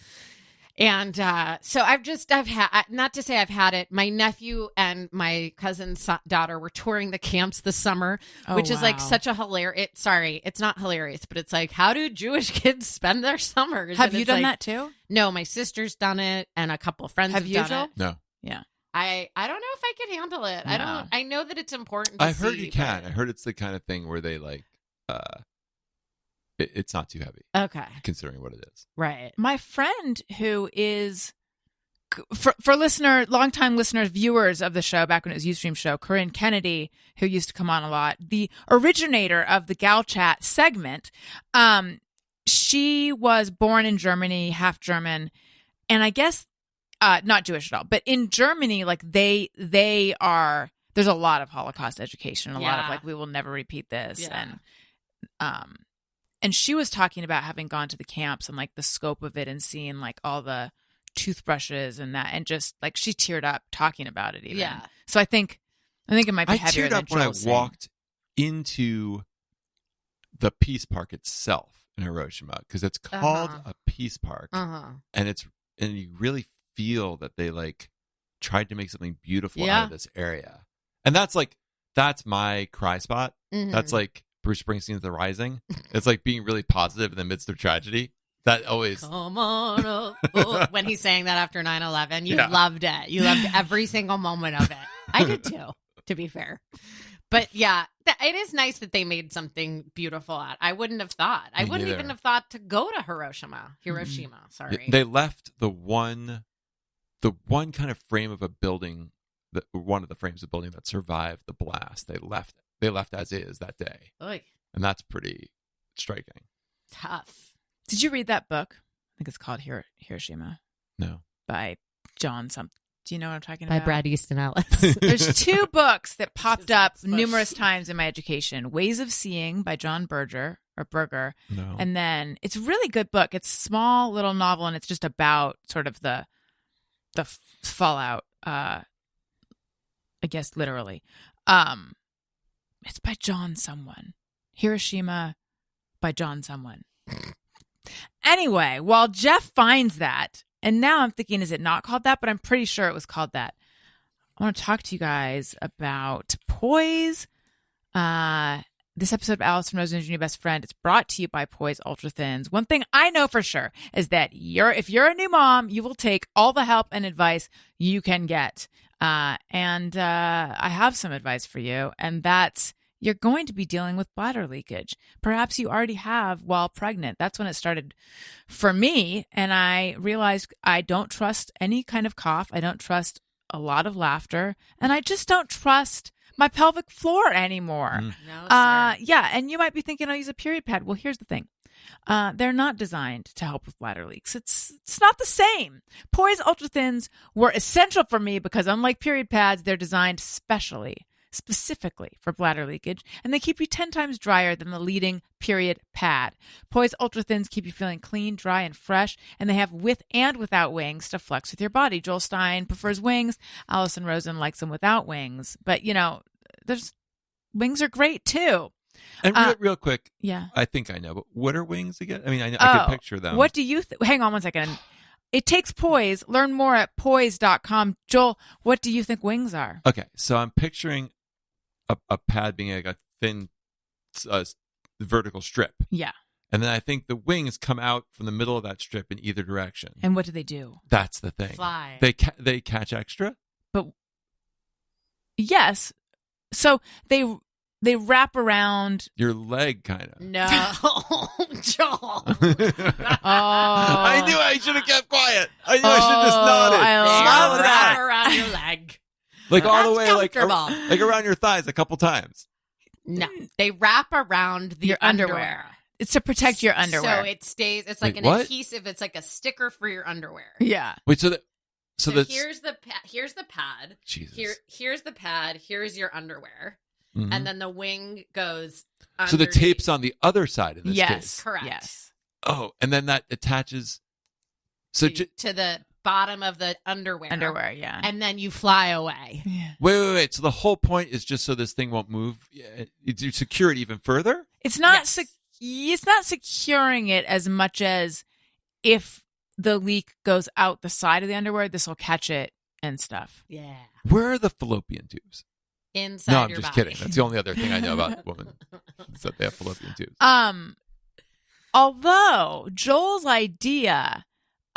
And so I've had, not to say I've had it. My nephew and my cousin's daughter were touring the camps this summer, which is like such a hilarious. Sorry, it's not hilarious, but it's like, how do Jewish kids spend their summers? Have you done that too? No, my sister's done it, and a couple of friends have done it. No. Yeah. I don't know if I can handle it. No. I know that it's important to I've heard see, you can. but- I heard it's the kind of thing where they like, it's not too heavy Okay. considering what it is. Right. My friend who is for longtime listeners, viewers of the show back when it was Ustream show, Corinne Kennedy, who used to come on a lot, the originator of the Gal Chat segment. She was born in Germany, half German, and I guess not Jewish at all. But in Germany, like they are. There's a lot of Holocaust education, a lot of like we will never repeat this, and she was talking about having gone to the camps and like the scope of it and seeing like all the toothbrushes and that, and just like she teared up talking about it even. Yeah. So I think it might be heavier teared than up when I Joel's saying. walked into the Peace Park itself in Hiroshima, because it's called a Peace Park, and you really feel that they like tried to make something beautiful out of this area, and that's my cry spot. That's like Bruce Springsteen's The Rising. It's like being really positive in the midst of tragedy. That always come on up. When he's saying that after 9/11, you loved it. You loved every single moment of it. I did too, to be fair. But yeah, it is nice that they made something beautiful out. I wouldn't have thought. I wouldn't even have thought to go to Hiroshima. Sorry. They left the one kind of frame of a building, one of the frames of the building that survived the blast. They left as is that day. Oy. And that's pretty striking. Tough. Did you read that book? I think it's called Hiroshima No. by John something. Do you know what I'm talking about? By Brad Easton Ellis. There's two books that popped up numerous times in my education. Ways of Seeing by John Berger. No. And then it's a really good book. It's a small little novel, and it's just about sort of the fallout, I guess literally. It's by John someone. Hiroshima by John someone. Anyway, while Jeff finds that, and now I'm thinking, is it not called that? But I'm pretty sure it was called that. I want to talk to you guys about Poise. This episode of Alison Rosen is Your New Best Friend. It's brought to you by Poise Ultra Thins. One thing I know for sure is that if you're a new mom, you will take all the help and advice you can get. And I have some advice for you, and that's you're going to be dealing with bladder leakage. Perhaps you already have while pregnant. That's when it started for me, and I realized I don't trust any kind of cough. I don't trust a lot of laughter, and I just don't trust my pelvic floor anymore. No, sir. Yeah, and you might be thinking I'll use a period pad. Well, here's the thing. They're not designed to help with bladder leaks. It's not the same. Poise Ultra Thins were essential for me because unlike period pads, they're designed specifically for bladder leakage, and they keep you 10 times drier than the leading period pad. Poise Ultra Thins keep you feeling clean, dry, and fresh, and they have with and without wings to flex with your body. Joel Stein prefers wings. Alison Rosen likes them without wings. But, wings are great, too. And real quick, Yeah. I think I know, but what are wings again? I mean, I can picture them. What do you hang on one second. It takes Poise. Learn more at poise.com. Joel, what do you think wings are? Okay, so I'm picturing a pad being like a thin vertical strip. Yeah. And then I think the wings come out from the middle of that strip in either direction. And what do they do? That's the thing. Fly. They catch extra? But yes. So they wrap around Your leg, kind of. No, Joel. I knew I should have kept quiet. I knew I should have just nodded. I Smile love at that. Wrap around your leg. Like all the That's way, like comfortable. around your thighs a couple times. No, they wrap around your underwear. It's to protect your underwear. So it stays. It's like Wait, an what? adhesive. It's like a sticker for your underwear. Yeah. Wait, so So that's here's the pad. Jesus. Here's the pad. Here's your underwear. Mhm. and then the wing goes. So the underneath. tape's on the other side in this Yes. case. Correct. Yes. Oh, and then that attaches. So to the bottom of the underwear. Underwear, yeah. And then you fly away. Yeah. wait. So the whole point is just so this thing won't move. You secure it even further. It's not Yes. it's not securing it as much as if the leak goes out the side of the underwear, this will catch it and stuff. Yeah. Where are the fallopian tubes? Inside No, I'm your just body. kidding. That's the only other thing I know about women is that they have fallopian tubes. Although Joel's idea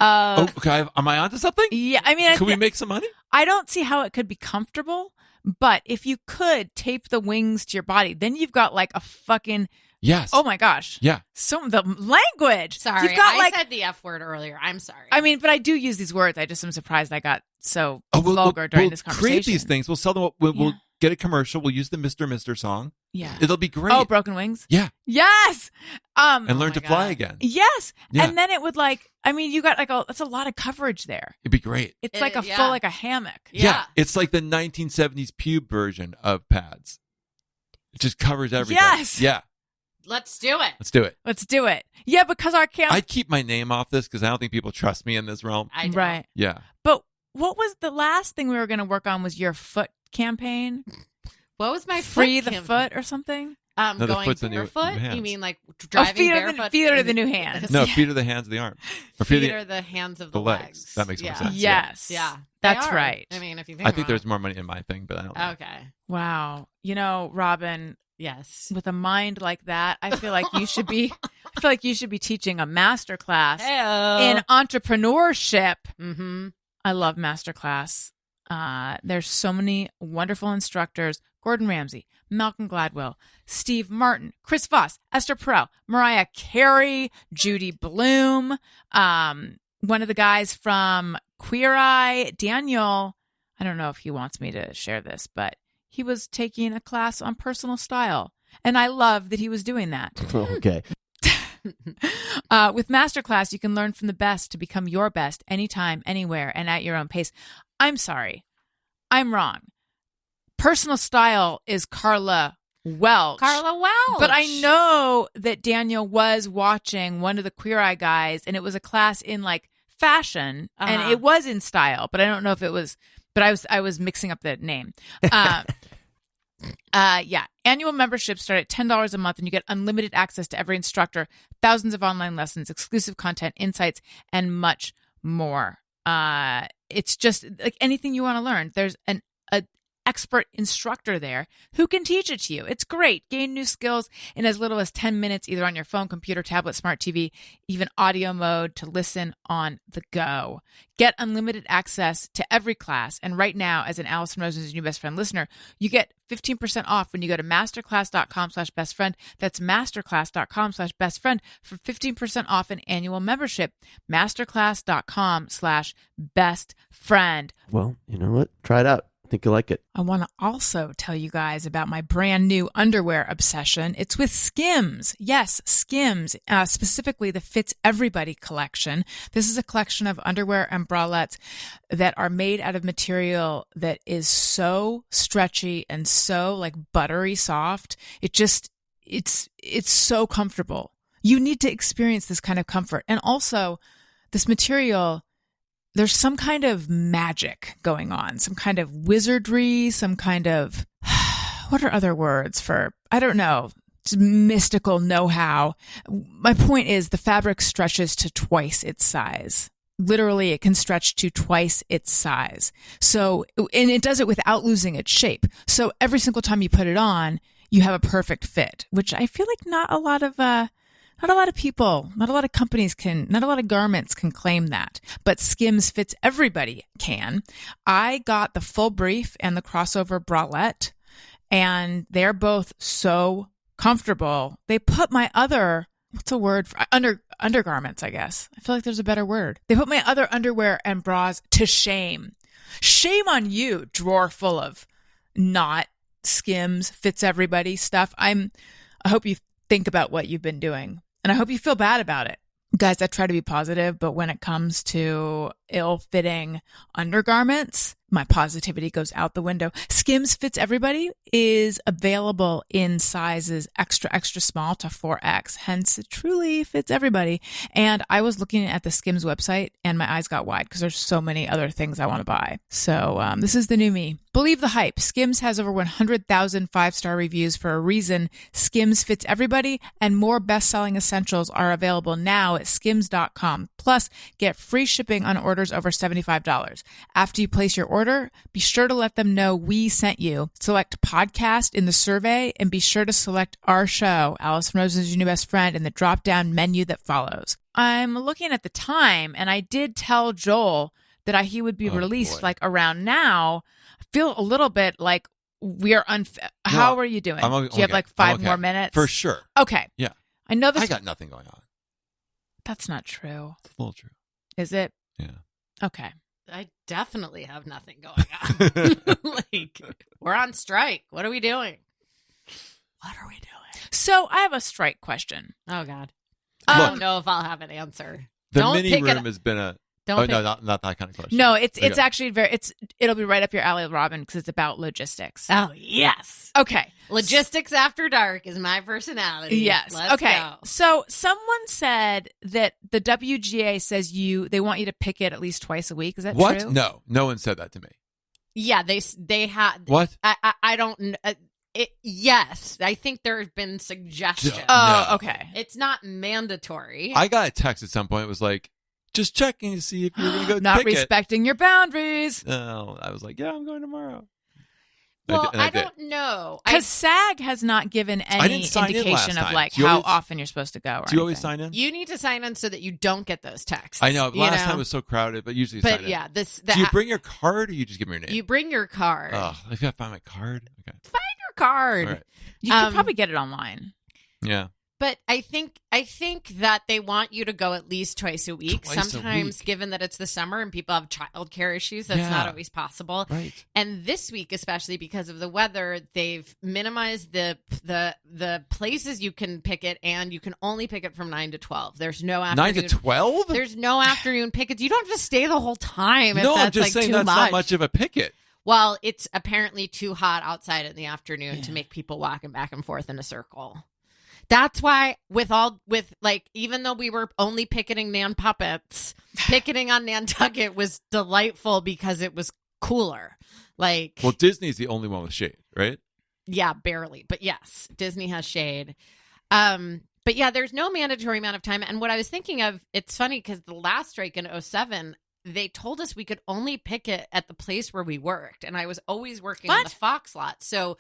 Oh, of okay. Am I onto something? yeah, I mean, Can we make some money? I don't see how it could be comfortable, but if you could tape the wings to your body, then you've got like a fucking Yes. oh my gosh, Yeah. so the language. Sorry, you've got I like said the F word earlier. I'm sorry. I mean, but I do use these words. I just am surprised I got so We'll vulgar during this create conversation. these things. We'll sell them. We'll Yeah. get a commercial. We'll use the Mr. song. Yeah. It'll be great. Oh, broken wings. Yeah. Yes. And learn my to fly God. again. Yes. Yeah. And then it would like, I mean, you got like that's a lot of coverage there. It'd be great. It's like a Yeah. full, like a hammock. Yeah. It's like the 1970s pube version of pads. It just covers everything. Yes. Yeah. Let's do it. Let's do it. Let's do it. Yeah, because our camp. I'd keep my name off this because I don't think people trust me in this realm. I don't. Right. Yeah. But what was the last thing we were going to work on was your foot campaign? What was my Free foot the camp- foot or something? No, the going foot's the new barefoot? hands. You mean like driving feet barefoot? feet are the new hands. No, feet are the hands of the arm. Or Feet are the hands of the legs. That makes more yeah. sense. Yes. Yeah, That's They are. right. I mean, if you think, I think about there's more money in my thing, but I don't know. it. Okay. Wow. You know, Robin, Yes. with a mind like that, I feel like you should be teaching a master class in entrepreneurship. Mm-hmm. I love masterclass. There's so many wonderful instructors: Gordon Ramsay, Malcolm Gladwell, Steve Martin, Chris Voss, Esther Perel, Mariah Carey, Judy Bloom, one of the guys from Queer Eye, Daniel. I don't know if he wants me to share this, but he was taking a class on personal style, and I love that he was doing that. Okay. With Masterclass, you can learn from the best to become your best anytime, anywhere, and at your own pace. I'm sorry. I'm wrong. Personal style is Carla Welch. Carla Welch. But I know that Daniel was watching one of the Queer Eye guys, and it was a class in like fashion, and Uh-huh. it was in style, but I don't know if it was, but I was mixing up the name. Yeah. Annual memberships start at $10 a month, and you get unlimited access to every instructor, thousands of online lessons, exclusive content, insights, and much more. It's just like anything you want to learn. There's an expert instructor there who can teach it to you. It's great. Gain new skills in as little as 10 minutes, either on your phone, computer, tablet, smart TV, even audio mode to listen on the go. Get unlimited access to every class. And right now, as an Alison Rosen's New Best Friend listener, you get 15% off when you go to masterclass.com/bestfriend. That's masterclass.com/bestfriend for 15% off an annual membership. Masterclass.com/bestfriend. Well, you know what? Try it out. I think you'll like it. I want to also tell you guys about my brand new underwear obsession. It's with Skims. Yes, Skims, specifically the Fits Everybody collection. This is a collection of underwear and bralettes that are made out of material that is so stretchy and so like buttery soft. It's so comfortable. You need to experience this kind of comfort. And also, this material, there's some kind of magic going on, some kind of wizardry, some kind of, what are other words for, I don't know, mystical know-how. My point is the fabric stretches to twice its size. Literally, it can stretch to twice its size. So, and it does it without losing its shape. So every single time you put it on, you have a perfect fit, which I feel like not a lot of people, not a lot of companies not a lot of garments can claim that, but Skims Fits Everybody can. I got the full brief and the crossover bralette, and they're both so comfortable. They put my other, what's a word for undergarments, I guess. I feel like there's a better word. They put my other underwear and bras to shame. Shame on you, drawer full of not Skims Fits Everybody stuff. I hope you think about what you've been doing. And I hope you feel bad about it. Guys, I try to be positive, but when it comes to ill-fitting undergarments, my positivity goes out the window. Skims Fits Everybody is available in sizes extra, extra small to 4X. Hence, it truly fits everybody. And I was looking at the Skims website and my eyes got wide because there's so many other things I want to buy. So this is the new me. Believe the hype. Skims has over 100,000 5-star reviews for a reason. Skims Fits Everybody and more best-selling essentials are available now at skims.com. Plus, get free shipping on orders over $75. After you place your order, be sure to let them know we sent you. Select podcast in the survey and be sure to select our show, Alison Rosen is your new best friend, in the drop-down menu that follows. I'm looking at the time, and I did tell Joel that he would be released like around now. I feel a little bit like we are How are you doing? Do you have like 5 more minutes? For sure. Okay. Yeah. I know this. I got nothing going on. That's not true. It's a little true. Is it? Yeah. Okay. I definitely have nothing going on. Like, we're on strike. What are we doing? What are we doing? So I have a strike question. Oh, God. I don't know if I'll have an answer. The Don't mini pick it- room has been a. Don't Oh pick- no, not that kind of question. No, it's Okay. actually it'll be right up your alley, Robin, because it's about logistics. Oh, yes. Okay. Logistics after dark is my personality. Yes. Let's okay. go. So someone said that the WGA says they want you to pick it at least twice a week. Is that What? true? No one said that to me. Yeah, they had. What? I don't. Yes, I think there have been suggestions. Oh, No. okay. It's not mandatory. I got a text at some point. It was like, just checking to see if you're going to go Not pick it. respecting your boundaries. No, I was like, yeah, I'm going tomorrow. Well, And I I did. don't know. Because SAG has not given any didn't sign in indication last of time. like Do you how always- often you're supposed to go. Or Do you always anything. sign in? You need to sign in so that you don't get those texts. I know. you Last time it was so crowded, but usually you But sign in. yeah, the Do you bring your card or you just give me your name? you bring your card. Oh, I gotta find my card. Okay. Find your card. All right. You could probably get it online. Yeah. But I think that they want you to go at least twice a week. Twice a Sometimes, week. given that it's the summer and people have childcare issues, that's Yeah. not always possible. Right. And this week, especially because of the weather, they've minimized the places you can pick it, and you can only pick it from 9 to 12. There's no 9 afternoon. to 12? There's no afternoon pickets. You don't have to stay the whole time. If No, that's I'm just like saying too that's much. not much of a picket. Well, it's apparently too hot outside in the afternoon to make people walking back and forth in a circle. That's why even though we were only picketing Nan Puppets, picketing on Nantucket was delightful because it was cooler. Like, Well, Disney's the only one with shade, right? yeah, barely. But yes, Disney has shade. But yeah, there's no mandatory amount of time. And what I was thinking of, it's funny because the last strike in 2007, they told us we could only picket at the place where we worked. And I was always working in the Fox lot. So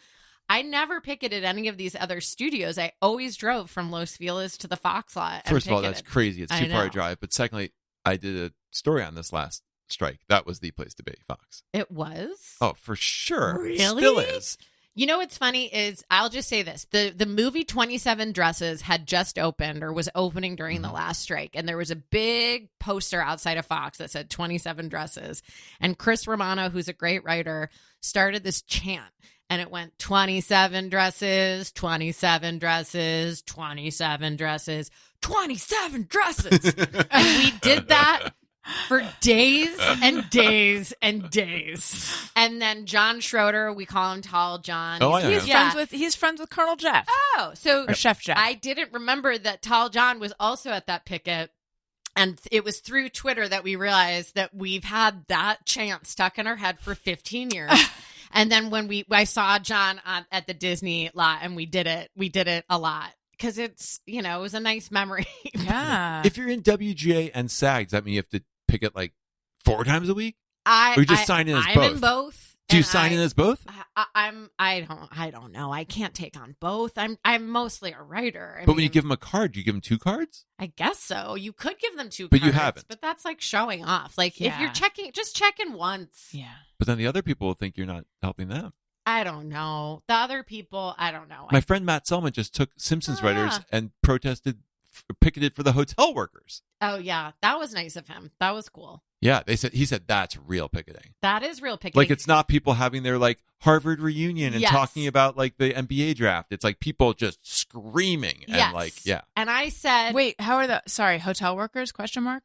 I never picketed any of these other studios. I always drove from Los Feliz to the Fox lot. First of all, picketed. that's crazy. It's I too far know. to drive. But secondly, I did a story on this last strike. That was the place to be, Fox. It was? Oh, for sure. Really? Still is. You know what's funny is, I'll just say this. The movie 27 Dresses had just opened or was opening during the last strike. And there was a big poster outside of Fox that said 27 Dresses. And Chris Romano, who's a great writer, started this chant. And it went 27 dresses, 27 dresses, 27 dresses, 27 dresses. And we did that for days and days and days. And then John Schroeder, we call him Tall John. Oh, I know him. He's friends with Colonel Jeff. Oh, so Or Chef Jeff. I didn't remember that Tall John was also at that picket. And it was through Twitter that we realized that we've had that chant stuck in our head for 15 years. And then when I saw John at the Disney lot, and we did it a lot because it's, it was a nice memory. Yeah. If you're in WGA and SAG, does that mean you have to pick it like 4 times a week? Or you just sign in as I'm both? in both. Do you and sign in as both? I don't know. I can't take on both. I'm mostly a writer. But when you give them a card, do you give them 2 cards? I guess so. You could give them 2 But cards. you haven't. But that's like showing off. Like, if Yeah. you're checking, just check in once. Yeah. But then the other people will think you're not helping them. I don't know. The other people, I don't know. My friend Matt Selman just took Simpsons writers Ah. and picketed for the hotel workers. Oh, yeah. That was nice of him. That was cool. Yeah, he said that's real picketing. That is real picketing. Like, it's not people having their like Harvard reunion and Yes. talking about like the NBA draft. It's like people just screaming and Yes. like, yeah. And I said, Wait, how are hotel workers? Question mark.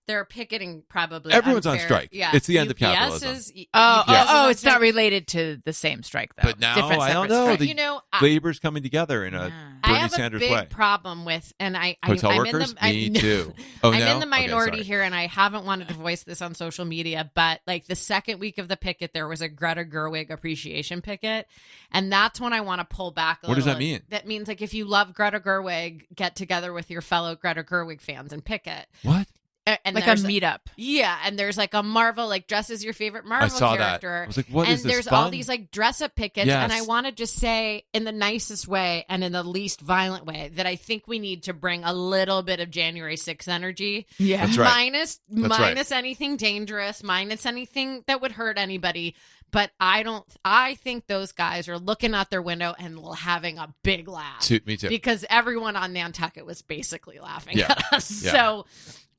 They're picketing probably. Everyone's on unfair. strike. Yeah. It's the end of UPS capitalism. Oh, is it's not related to the same strike, though. But now, Different, I don't separate know. strike. The You know, labor's coming together in a I Bernie have Sanders a big way. problem with, and Hotel I'm workers? in the, Me too. Oh, I'm no? in the Okay, minority sorry. here, and I haven't wanted to voice this on social media, but like the second week of the picket, there was a Greta Gerwig appreciation picket, and that's when I want to pull back a What does little. that mean? That means like if you love Greta Gerwig, get together with your fellow Greta Gerwig fans and picket. What? And Like a there's meetup. Yeah, and there's like a Marvel, like dress as your favorite Marvel I saw character. that. I was like, what and is this, there's fun? all these like dress up pickets, Yes. and I want to just say in the nicest way and in the least violent way that I think we need to bring a little bit of January 6th energy. Yeah. That's right. Minus That's minus anything dangerous, minus anything that would hurt anybody. But I think those guys are looking out their window and having a big laugh. Me too. Because everyone on Nantucket was basically laughing Yeah. at us. Yeah. So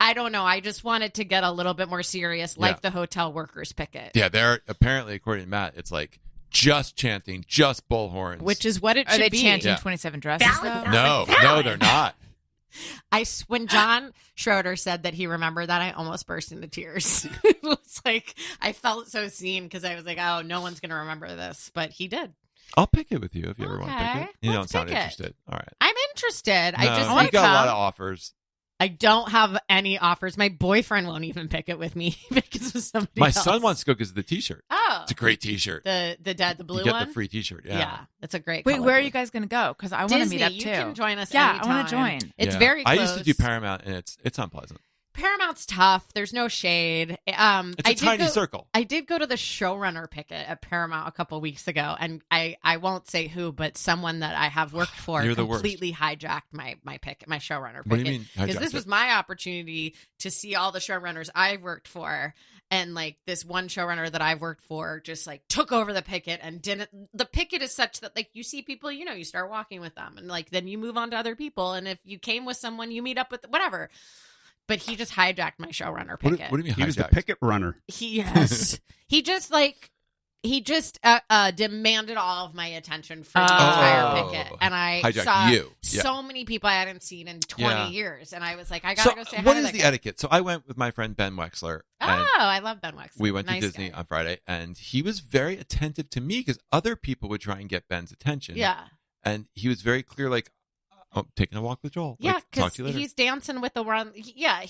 I don't know. I just wanted to get a little bit more serious, like the hotel workers picket. Yeah, they're apparently, according to Matt, it's like just chanting, just bullhorns. Which is what it Are should they be. chanting Yeah. 27 dresses, though? no, they're not. When John Schroeder said that he remembered that, I almost burst into tears. It was like, I felt so seen because I was like, oh, no one's going to remember this. But he did. I'll pick it with you if you ever want to pick Okay, it. You don't let's sound pick it. interested. All right. I'm interested. No, I just you want to got come. a lot of offers. I don't have any offers. My boyfriend won't even pick it with me because of somebody My else. son wants to go because of the T-shirt. Oh, It's a great T-shirt. the blue You get one. the free T-shirt. Yeah. Yeah. It's a great. Wait, color where are blue. you guys going to go? Because I want to Disney, meet up, you too. can join us. Yeah, anytime. I want to join. It's Yeah. very close. I used to do Paramount, and it's unpleasant. Paramount's tough. There's no shade. It's a tiny circle. I did go to the showrunner picket at Paramount a couple weeks ago, and I won't say who, but someone that I have worked for You're the worst. completely hijacked my picket, my showrunner picket. What do you mean Because hijacked this it? was my opportunity to see all the showrunners I've worked for. And like this one showrunner that I've worked for just like took over the picket and didn't. The picket is such that like you see people, you know, you start walking with them and like then you move on to other people. And if you came with someone, you meet up with whatever. But he just hijacked my showrunner What picket. do you mean He was the hijacked? picket runner. He just demanded all of my attention for the entire picket, and I Hijacked saw you. Yeah. so many people I hadn't seen in 20 Yeah. years, and I was like, I gotta So go say hi. what to is that the guy. etiquette? So I went with my friend Ben Wexler. And Oh, I love Ben Wexler. we went to Nice Disney guy. on Friday, and he was very attentive to me because other people would try and get Ben's attention. Yeah, And he was very clear, like, oh, taking a walk with Joel. yeah, Like, talk because to you later. he's dancing with the run. Yeah,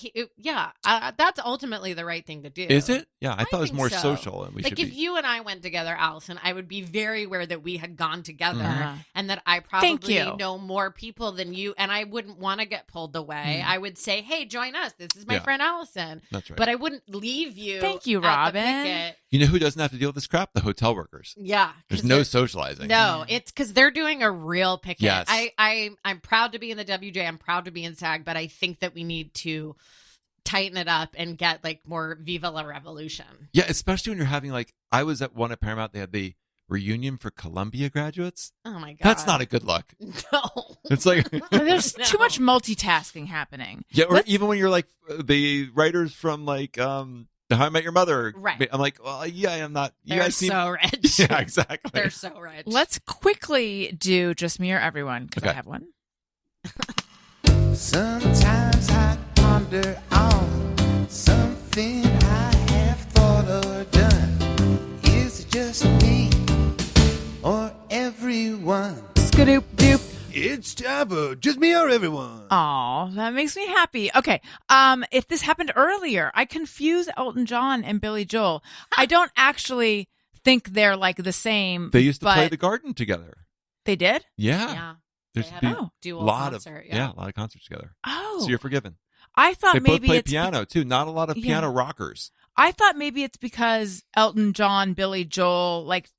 that's ultimately the right thing to do. Is it? Yeah, I thought it was think more so. social, and we Like should if be. you and I went together, Alison, I would be very aware that we had gone together Mhm. and that I Thank probably you. know more people than you, and I wouldn't want to get pulled away. I would say, "Hey, join us. This is my Yeah. friend Alison." That's right. But I wouldn't leave you. Thank you, at the Robin. picket. You know who doesn't have to deal with this crap? The hotel workers. Yeah, 'cause There's no they're- socializing. No, it's because they're doing a real picket. Yes. I'm proud to be in the WJ. I'm proud to be in SAG, but I think that we need to tighten it up and get like more Viva la Revolution. Yeah, especially when you're having, like, I was at one at Paramount, they had the reunion for Columbia graduates. Oh my god, That's not a good look. no. It's like, There's No. too much multitasking happening. yeah, or Let's- even when you're like the writers from like How I Met Your Mother. Right. I'm like, well, yeah, I'm not. You They're guys seem. so rich. Yeah, exactly. They're so rich. Let's quickly do Just Me or Everyone, because I Okay. have one. Sometimes I ponder on something I have thought or done. Is it just me or everyone? Skadoop doop. It's time for Just Me or Everyone. Aw, that makes me happy. Okay. If this happened earlier, I confuse Elton John and Billy Joel. I don't actually think they're like the same. They used to play but the Garden together. They did? Yeah. yeah. There's They a had big a dual lot concert, of a lot of concerts together. Oh. So you're forgiven. I thought They both maybe play it's piano too. Not a lot of Yeah. piano rockers. I thought maybe it's because Elton John, Billy Joel, like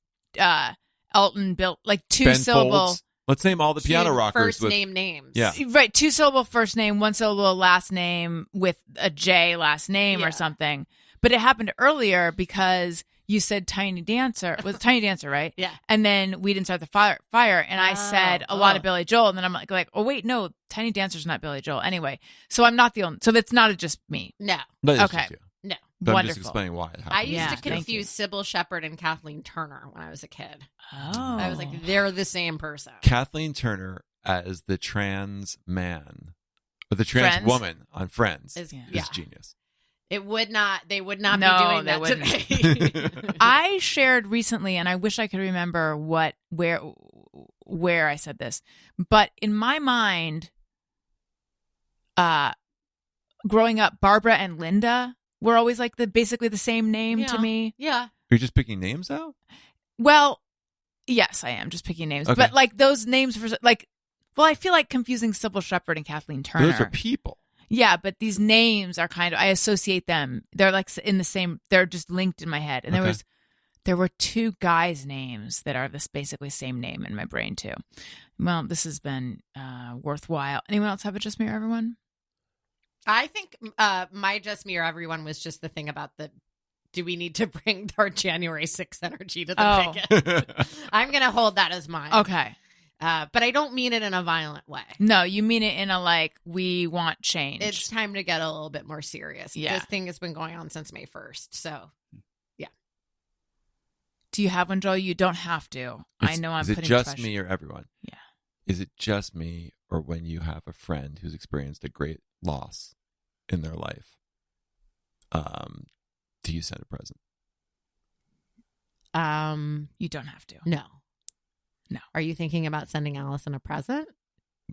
Elton, Bill, like two Ben syllable. Folds. Let's name all the piano Two rockers first with name names. Yeah. Right, two syllable first name, one syllable last name with a J last name Yeah. or something. But it happened earlier because you said Tiny Dancer. Was it Tiny Dancer, right? Yeah. And then we didn't start the fire, and I said a lot of Billy Joel, and then I'm like, oh wait, no, Tiny Dancer's not Billy Joel. Anyway, so I'm not the only. So that's not just me. No. No, it's Okay. just you. No. But I'm Wonderful. just explaining why it happened. I used Yeah, to thank you. confuse Sybil Shepherd and Kathleen Turner when I was a kid. Oh, I was like, they're the same person. Kathleen Turner as the trans man, or the trans Friends? woman on Friends Is- is yeah. genius. It would not. They would not No, be doing they that wouldn't. today. I shared recently, and I wish I could remember where I said this, but in my mind, growing up, Barbara and Linda were always like basically the same name to me. Yeah. Are you just picking names out? Well, yes, I am just picking names, Okay. but like those names for like, well, I feel like confusing Sybil Shepherd and Kathleen Turner. Those are people. Yeah, but these names are kind of, I associate them. They're like in the same, they're just linked in my head. And Okay. there were two guys' names that are this basically same name in my brain too. Well, this has been worthwhile. Anyone else have a Just Me or Everyone? I think my Just Me or Everyone was just the thing about do we need to bring our January 6th energy to the picket? I'm going to hold that as mine. Okay. But I don't mean it in a violent way. No, you mean it in a like, we want change. It's time to get a little bit more serious. Yeah. This thing has been going on since May 1st. So, yeah. Do you have one, Joel? You don't have to. I know I'm Is it putting just pressure. me or everyone? Yeah. Is it just me or when you have a friend who's experienced a great loss in their life, do you send a present? You don't have to. No. No. Are you thinking about sending Alison a present?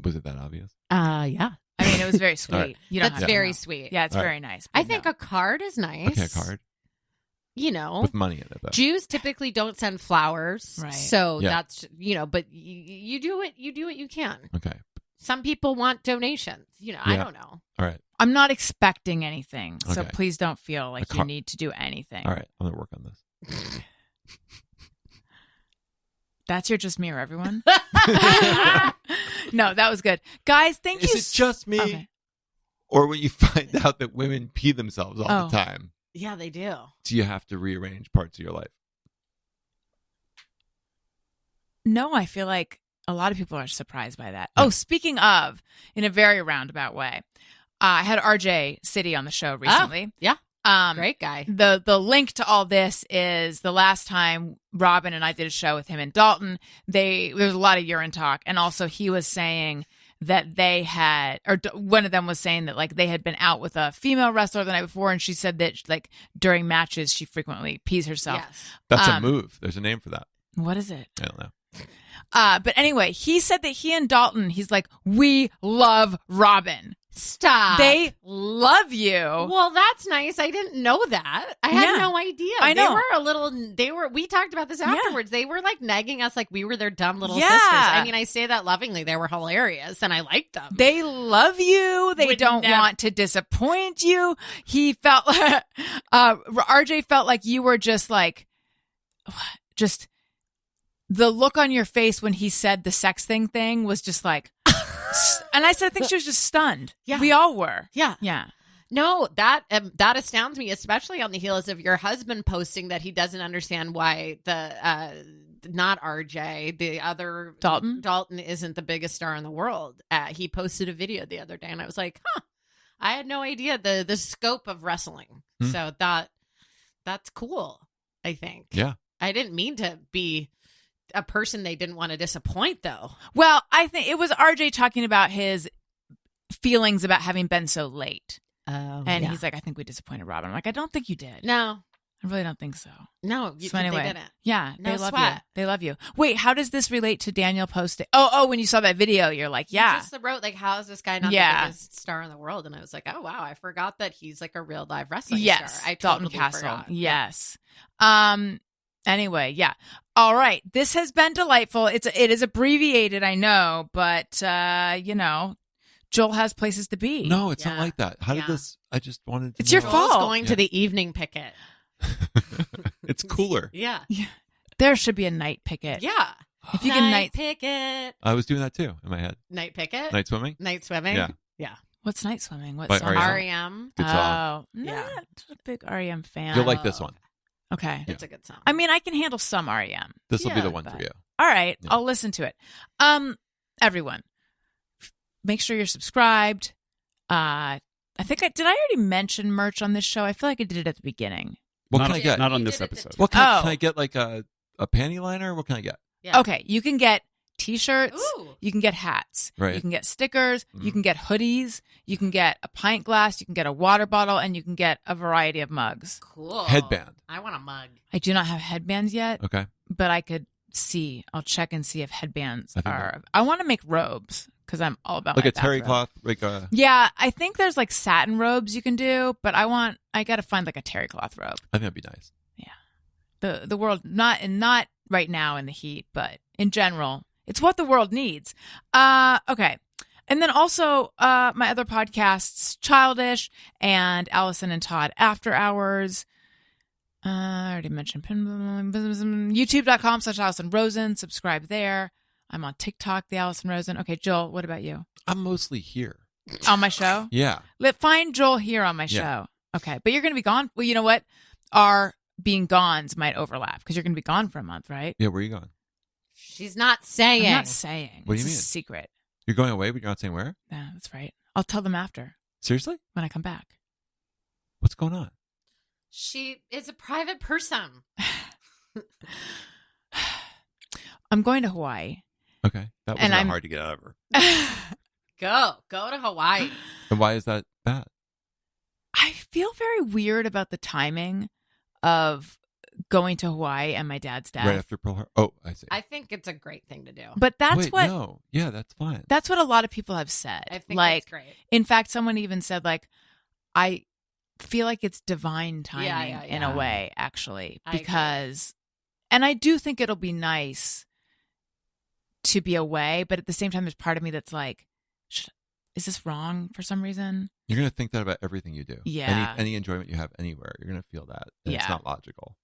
Was it that obvious? Yeah. I mean, it was very sweet. All right. You don't That's have to very know. sweet. Yeah, it's All right. very nice. I but think no. a card is nice. Okay, a card You know, with money in it, though. Jews typically don't send flowers. Right. So Yeah. that's, but you do what you can. Okay. Some people want donations. I Yeah. don't know. All right. I'm not expecting anything, so Okay. please don't feel like A you car- need to do anything. All right. I'm going to work on this. That's your Just Me or Everyone? No, that was good. Guys, thank you. Is it just me? Okay. Or when you find out that women pee themselves all Oh. the time, Yeah, they do. do you have to rearrange parts of your life? No, I feel like a lot of people are surprised by that. Yeah. Oh, speaking of, in a very roundabout way, I had RJ City on the show recently. Yeah. Um, Great guy. The link to all this is the last time Robin and I did a show with him in Dalton. There was a lot of urine talk, and also he was saying that they had, or one of them was saying that like they had been out with a female wrestler the night before, and she said that like during matches she frequently pees herself. Yes. That's a move. There's a name for that. What is it? I don't know. But anyway, he said that he and Dalton, he's like, we love Robin. Stop. They love you. Well, that's nice. I didn't know that. I had Yeah. no idea. I know. We talked about this Yeah. afterwards. They were like nagging us like we were their dumb little Yeah. sisters. I mean, I say that lovingly. They were hilarious and I liked them. They love you. They Would don't never- want to disappoint you. He felt, RJ felt like you were just the look on your face when he said the sex thing was just like, and I said, I think she was just stunned. Yeah. We all were. Yeah. Yeah. No, that astounds me, especially on the heels of your husband posting that he doesn't understand why not RJ, the other Dalton isn't the biggest star in the world. He posted a video the other day, and I was like, I had no idea the scope of wrestling. So that's cool. I think. Yeah. I didn't mean to be a person they didn't want to disappoint, though. Well, I think it was RJ talking about his feelings about having been so late. Oh, And he's like, I think we disappointed Robin. I'm like, I don't think you did. No, I really don't think so. no, So anyway, they didn't. yeah, No they love sweat. you. They love you. Wait, how does this relate to Daniel posting? Oh, when you saw that video, you're like, yeah. He just wrote like, how is this guy not Yeah. the biggest star in the world? And I was like, oh wow, I forgot that he's like a real live wrestling Yes, star. I Dalton totally Castle. forgot. Yes. Anyway, yeah. All right. This has been delightful. It is abbreviated, I know, but Joel has places to be. No, it's Yeah. not like that. How did Yeah. this? I just wanted to It's your know. Joel's fault. going to the evening picket. It's cooler. Yeah, There should be a night picket. yeah. If you can night, picket, I was doing that too in my head. night picket, Night swimming? night swimming. Yeah. what's night swimming? What By song? R.E.M. REM. Good song. Oh, not Yeah. a big REM fan. You'll like this one. Okay. It's a good song. I mean, I can handle some REM. This will be Yeah, the one for but- you. All right, Yeah. I'll listen to it. Everyone, make sure you're subscribed. I think did I already mention merch on this show? I feel like I did it at the beginning. What not, can I get? Not on You this did it episode. What can I Oh. get? Like a panty liner? What can I get? Yeah. Okay, you can get T-shirts. Ooh. You can get hats. Right. You can get stickers. You can get hoodies. You can get a pint glass. You can get a water bottle, and you can get a variety of mugs. Cool. Headband. I want a mug. I do not have headbands yet, Okay. but I could see. I'll check and see if headbands I think are. I want to make robes because I'm all about Like my a terry bathrobe. cloth, like a. Yeah, I think there's like satin robes you can do, but I got to find like a terry cloth robe. I think that'd be nice. The world not right now in the heat, but in general, it's what the world needs. Okay. And then also my other podcasts, Childish and Alison and Todd After Hours. I already mentioned youtube.com/Alison Rosen. Subscribe there. I'm on TikTok, the Alison Rosen. Okay, Joel, what about you? I'm mostly here. On my show? Yeah. Find Joel here on my show. Yeah. Okay, but you're going to be gone. Well, you know what? Our being gones might overlap because you're going to be gone for a month, right? Yeah. Where are you going? She's not saying. I'm not saying. What do It's you a mean? secret. You're going away, but you're not saying where? Yeah, that's right. I'll tell them after Seriously? when I come back. What's going on? She is a private person. I'm going to Hawaii. Okay. That And wasn't I'm- hard to get out of her. Go to Hawaii. And why is that bad? I feel very weird about the timing of going to Hawaii and my dad's death. Right after Pearl Harbor? Oh, I see. I think it's a great thing to do. But that's Wait, what no. Yeah, that's fine. that's what a lot of people have said. I think like, it's great. in fact, someone even said like, I feel like it's divine timing Yeah, in yeah. a way, actually, I agree. because, and I do think it'll be nice to be away, but at the same time, there's part of me that's like, is this wrong for some reason? You're going to think that about everything you do. Yeah. Any enjoyment you have anywhere, you're going to feel that. And It's Yeah. not logical.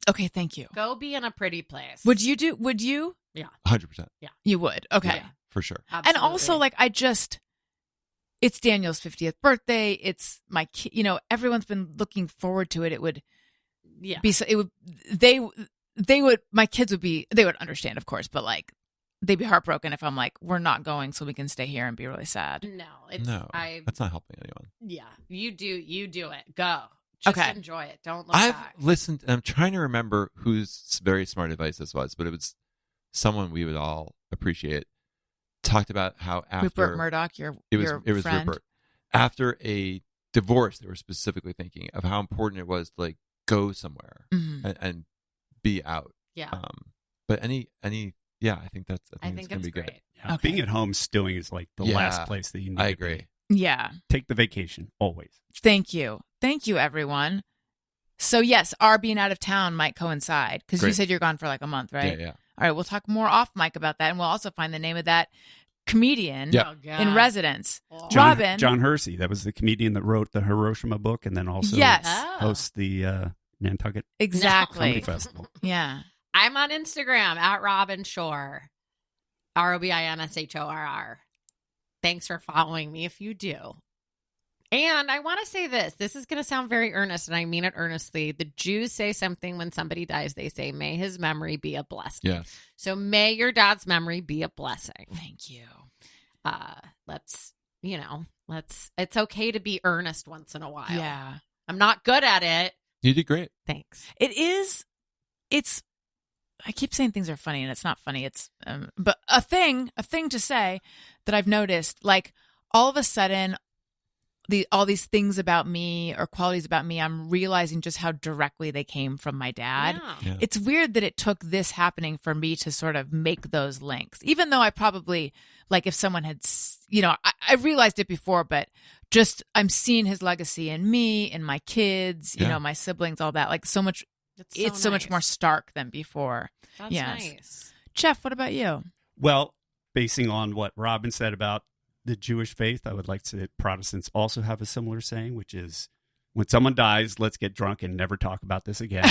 Okay, thank you. Go be in a pretty place. Would you? Yeah. 100%. You would. Okay. Yeah. For sure. And Absolutely. also, like, it's Daniel's 50th birthday. It's my kid. You know, everyone's been looking forward to it. It would yeah. be so. It would. They would. My kids would be. They would understand, of course, but like, they'd be heartbroken if I'm like, we're not going, so we can stay here and be really sad. No, it's No, that's not helping anyone. yeah. You do it. Go. Just Okay. enjoy it. Don't look I've back. listened, and I'm trying to remember whose very smart advice this was, but it was someone we would all appreciate. Talked about how after Rupert Murdoch, your it was friend. Rupert. After a divorce, they were specifically thinking of how important it was to like go somewhere Mhm. and be out. Yeah. But any yeah, I think it's I gonna think be it's good. great. Yeah, Okay. Being at home stewing is like the Yeah, last place that you need I to agree. be. Yeah. Take the vacation, always. Thank you, everyone. So yes, our being out of town might coincide because you Great. said you're gone for like a month, right? Yeah. All right, we'll talk more off mic about that, and we'll also find the name of that comedian Yeah. Oh, God. in residence. Oh. Robin. John Hersey, that was the comedian that wrote the Hiroshima book and then also Yes. Oh. hosts the Nantucket Exactly. Comedy Festival. Yeah. I'm on Instagram at Robin Shorr. ROBINSHORR. Thanks for following me if you do. And I want to say this. This is going to sound very earnest, and I mean it earnestly. The Jews say something when somebody dies. They say, may his memory be a blessing. Yes. So may your dad's memory be a blessing. Thank you. It's okay to be earnest once in a while. Yeah. I'm not good at it. You did great. Thanks. I keep saying things are funny and it's not funny. It's, but a thing to say that I've noticed, like all of a sudden, all these things about me or qualities about me, I'm realizing just how directly they came from my dad. Yeah. Yeah. It's weird that it took this happening for me to sort of make those links, even though I probably, like, if someone had, I realized it before, but just I'm seeing his legacy in me, in my kids, Yeah. my siblings, all that, like so much. It's It's so much more stark than before. That's Yes. nice. Jeff, what about you? Well, basing on what Robin said about the Jewish faith, I would like to say that Protestants also have a similar saying, which is, when someone dies, let's get drunk and never talk about this again.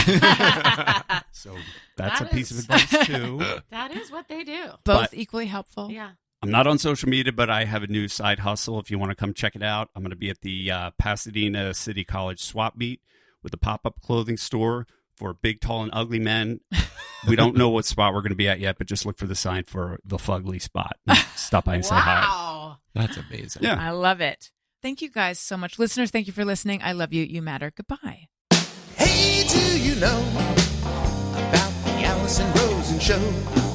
So that's That a piece of is- advice, too. That is what they do. Both But- equally helpful. Yeah. I'm not on social media, but I have a new side hustle. If you want to come check it out, I'm going to be at the Pasadena City College swap meet with a pop-up clothing store for big, tall, and ugly men. We don't know what spot we're going to be at yet, but just look for the sign for the fugly spot. Stop by and say hi. Wow. That's amazing. Yeah. I love it. Thank you guys so much. Listeners, thank you for listening. I love you. You matter. Goodbye. Hey, do you know about the Alison Rosen Show?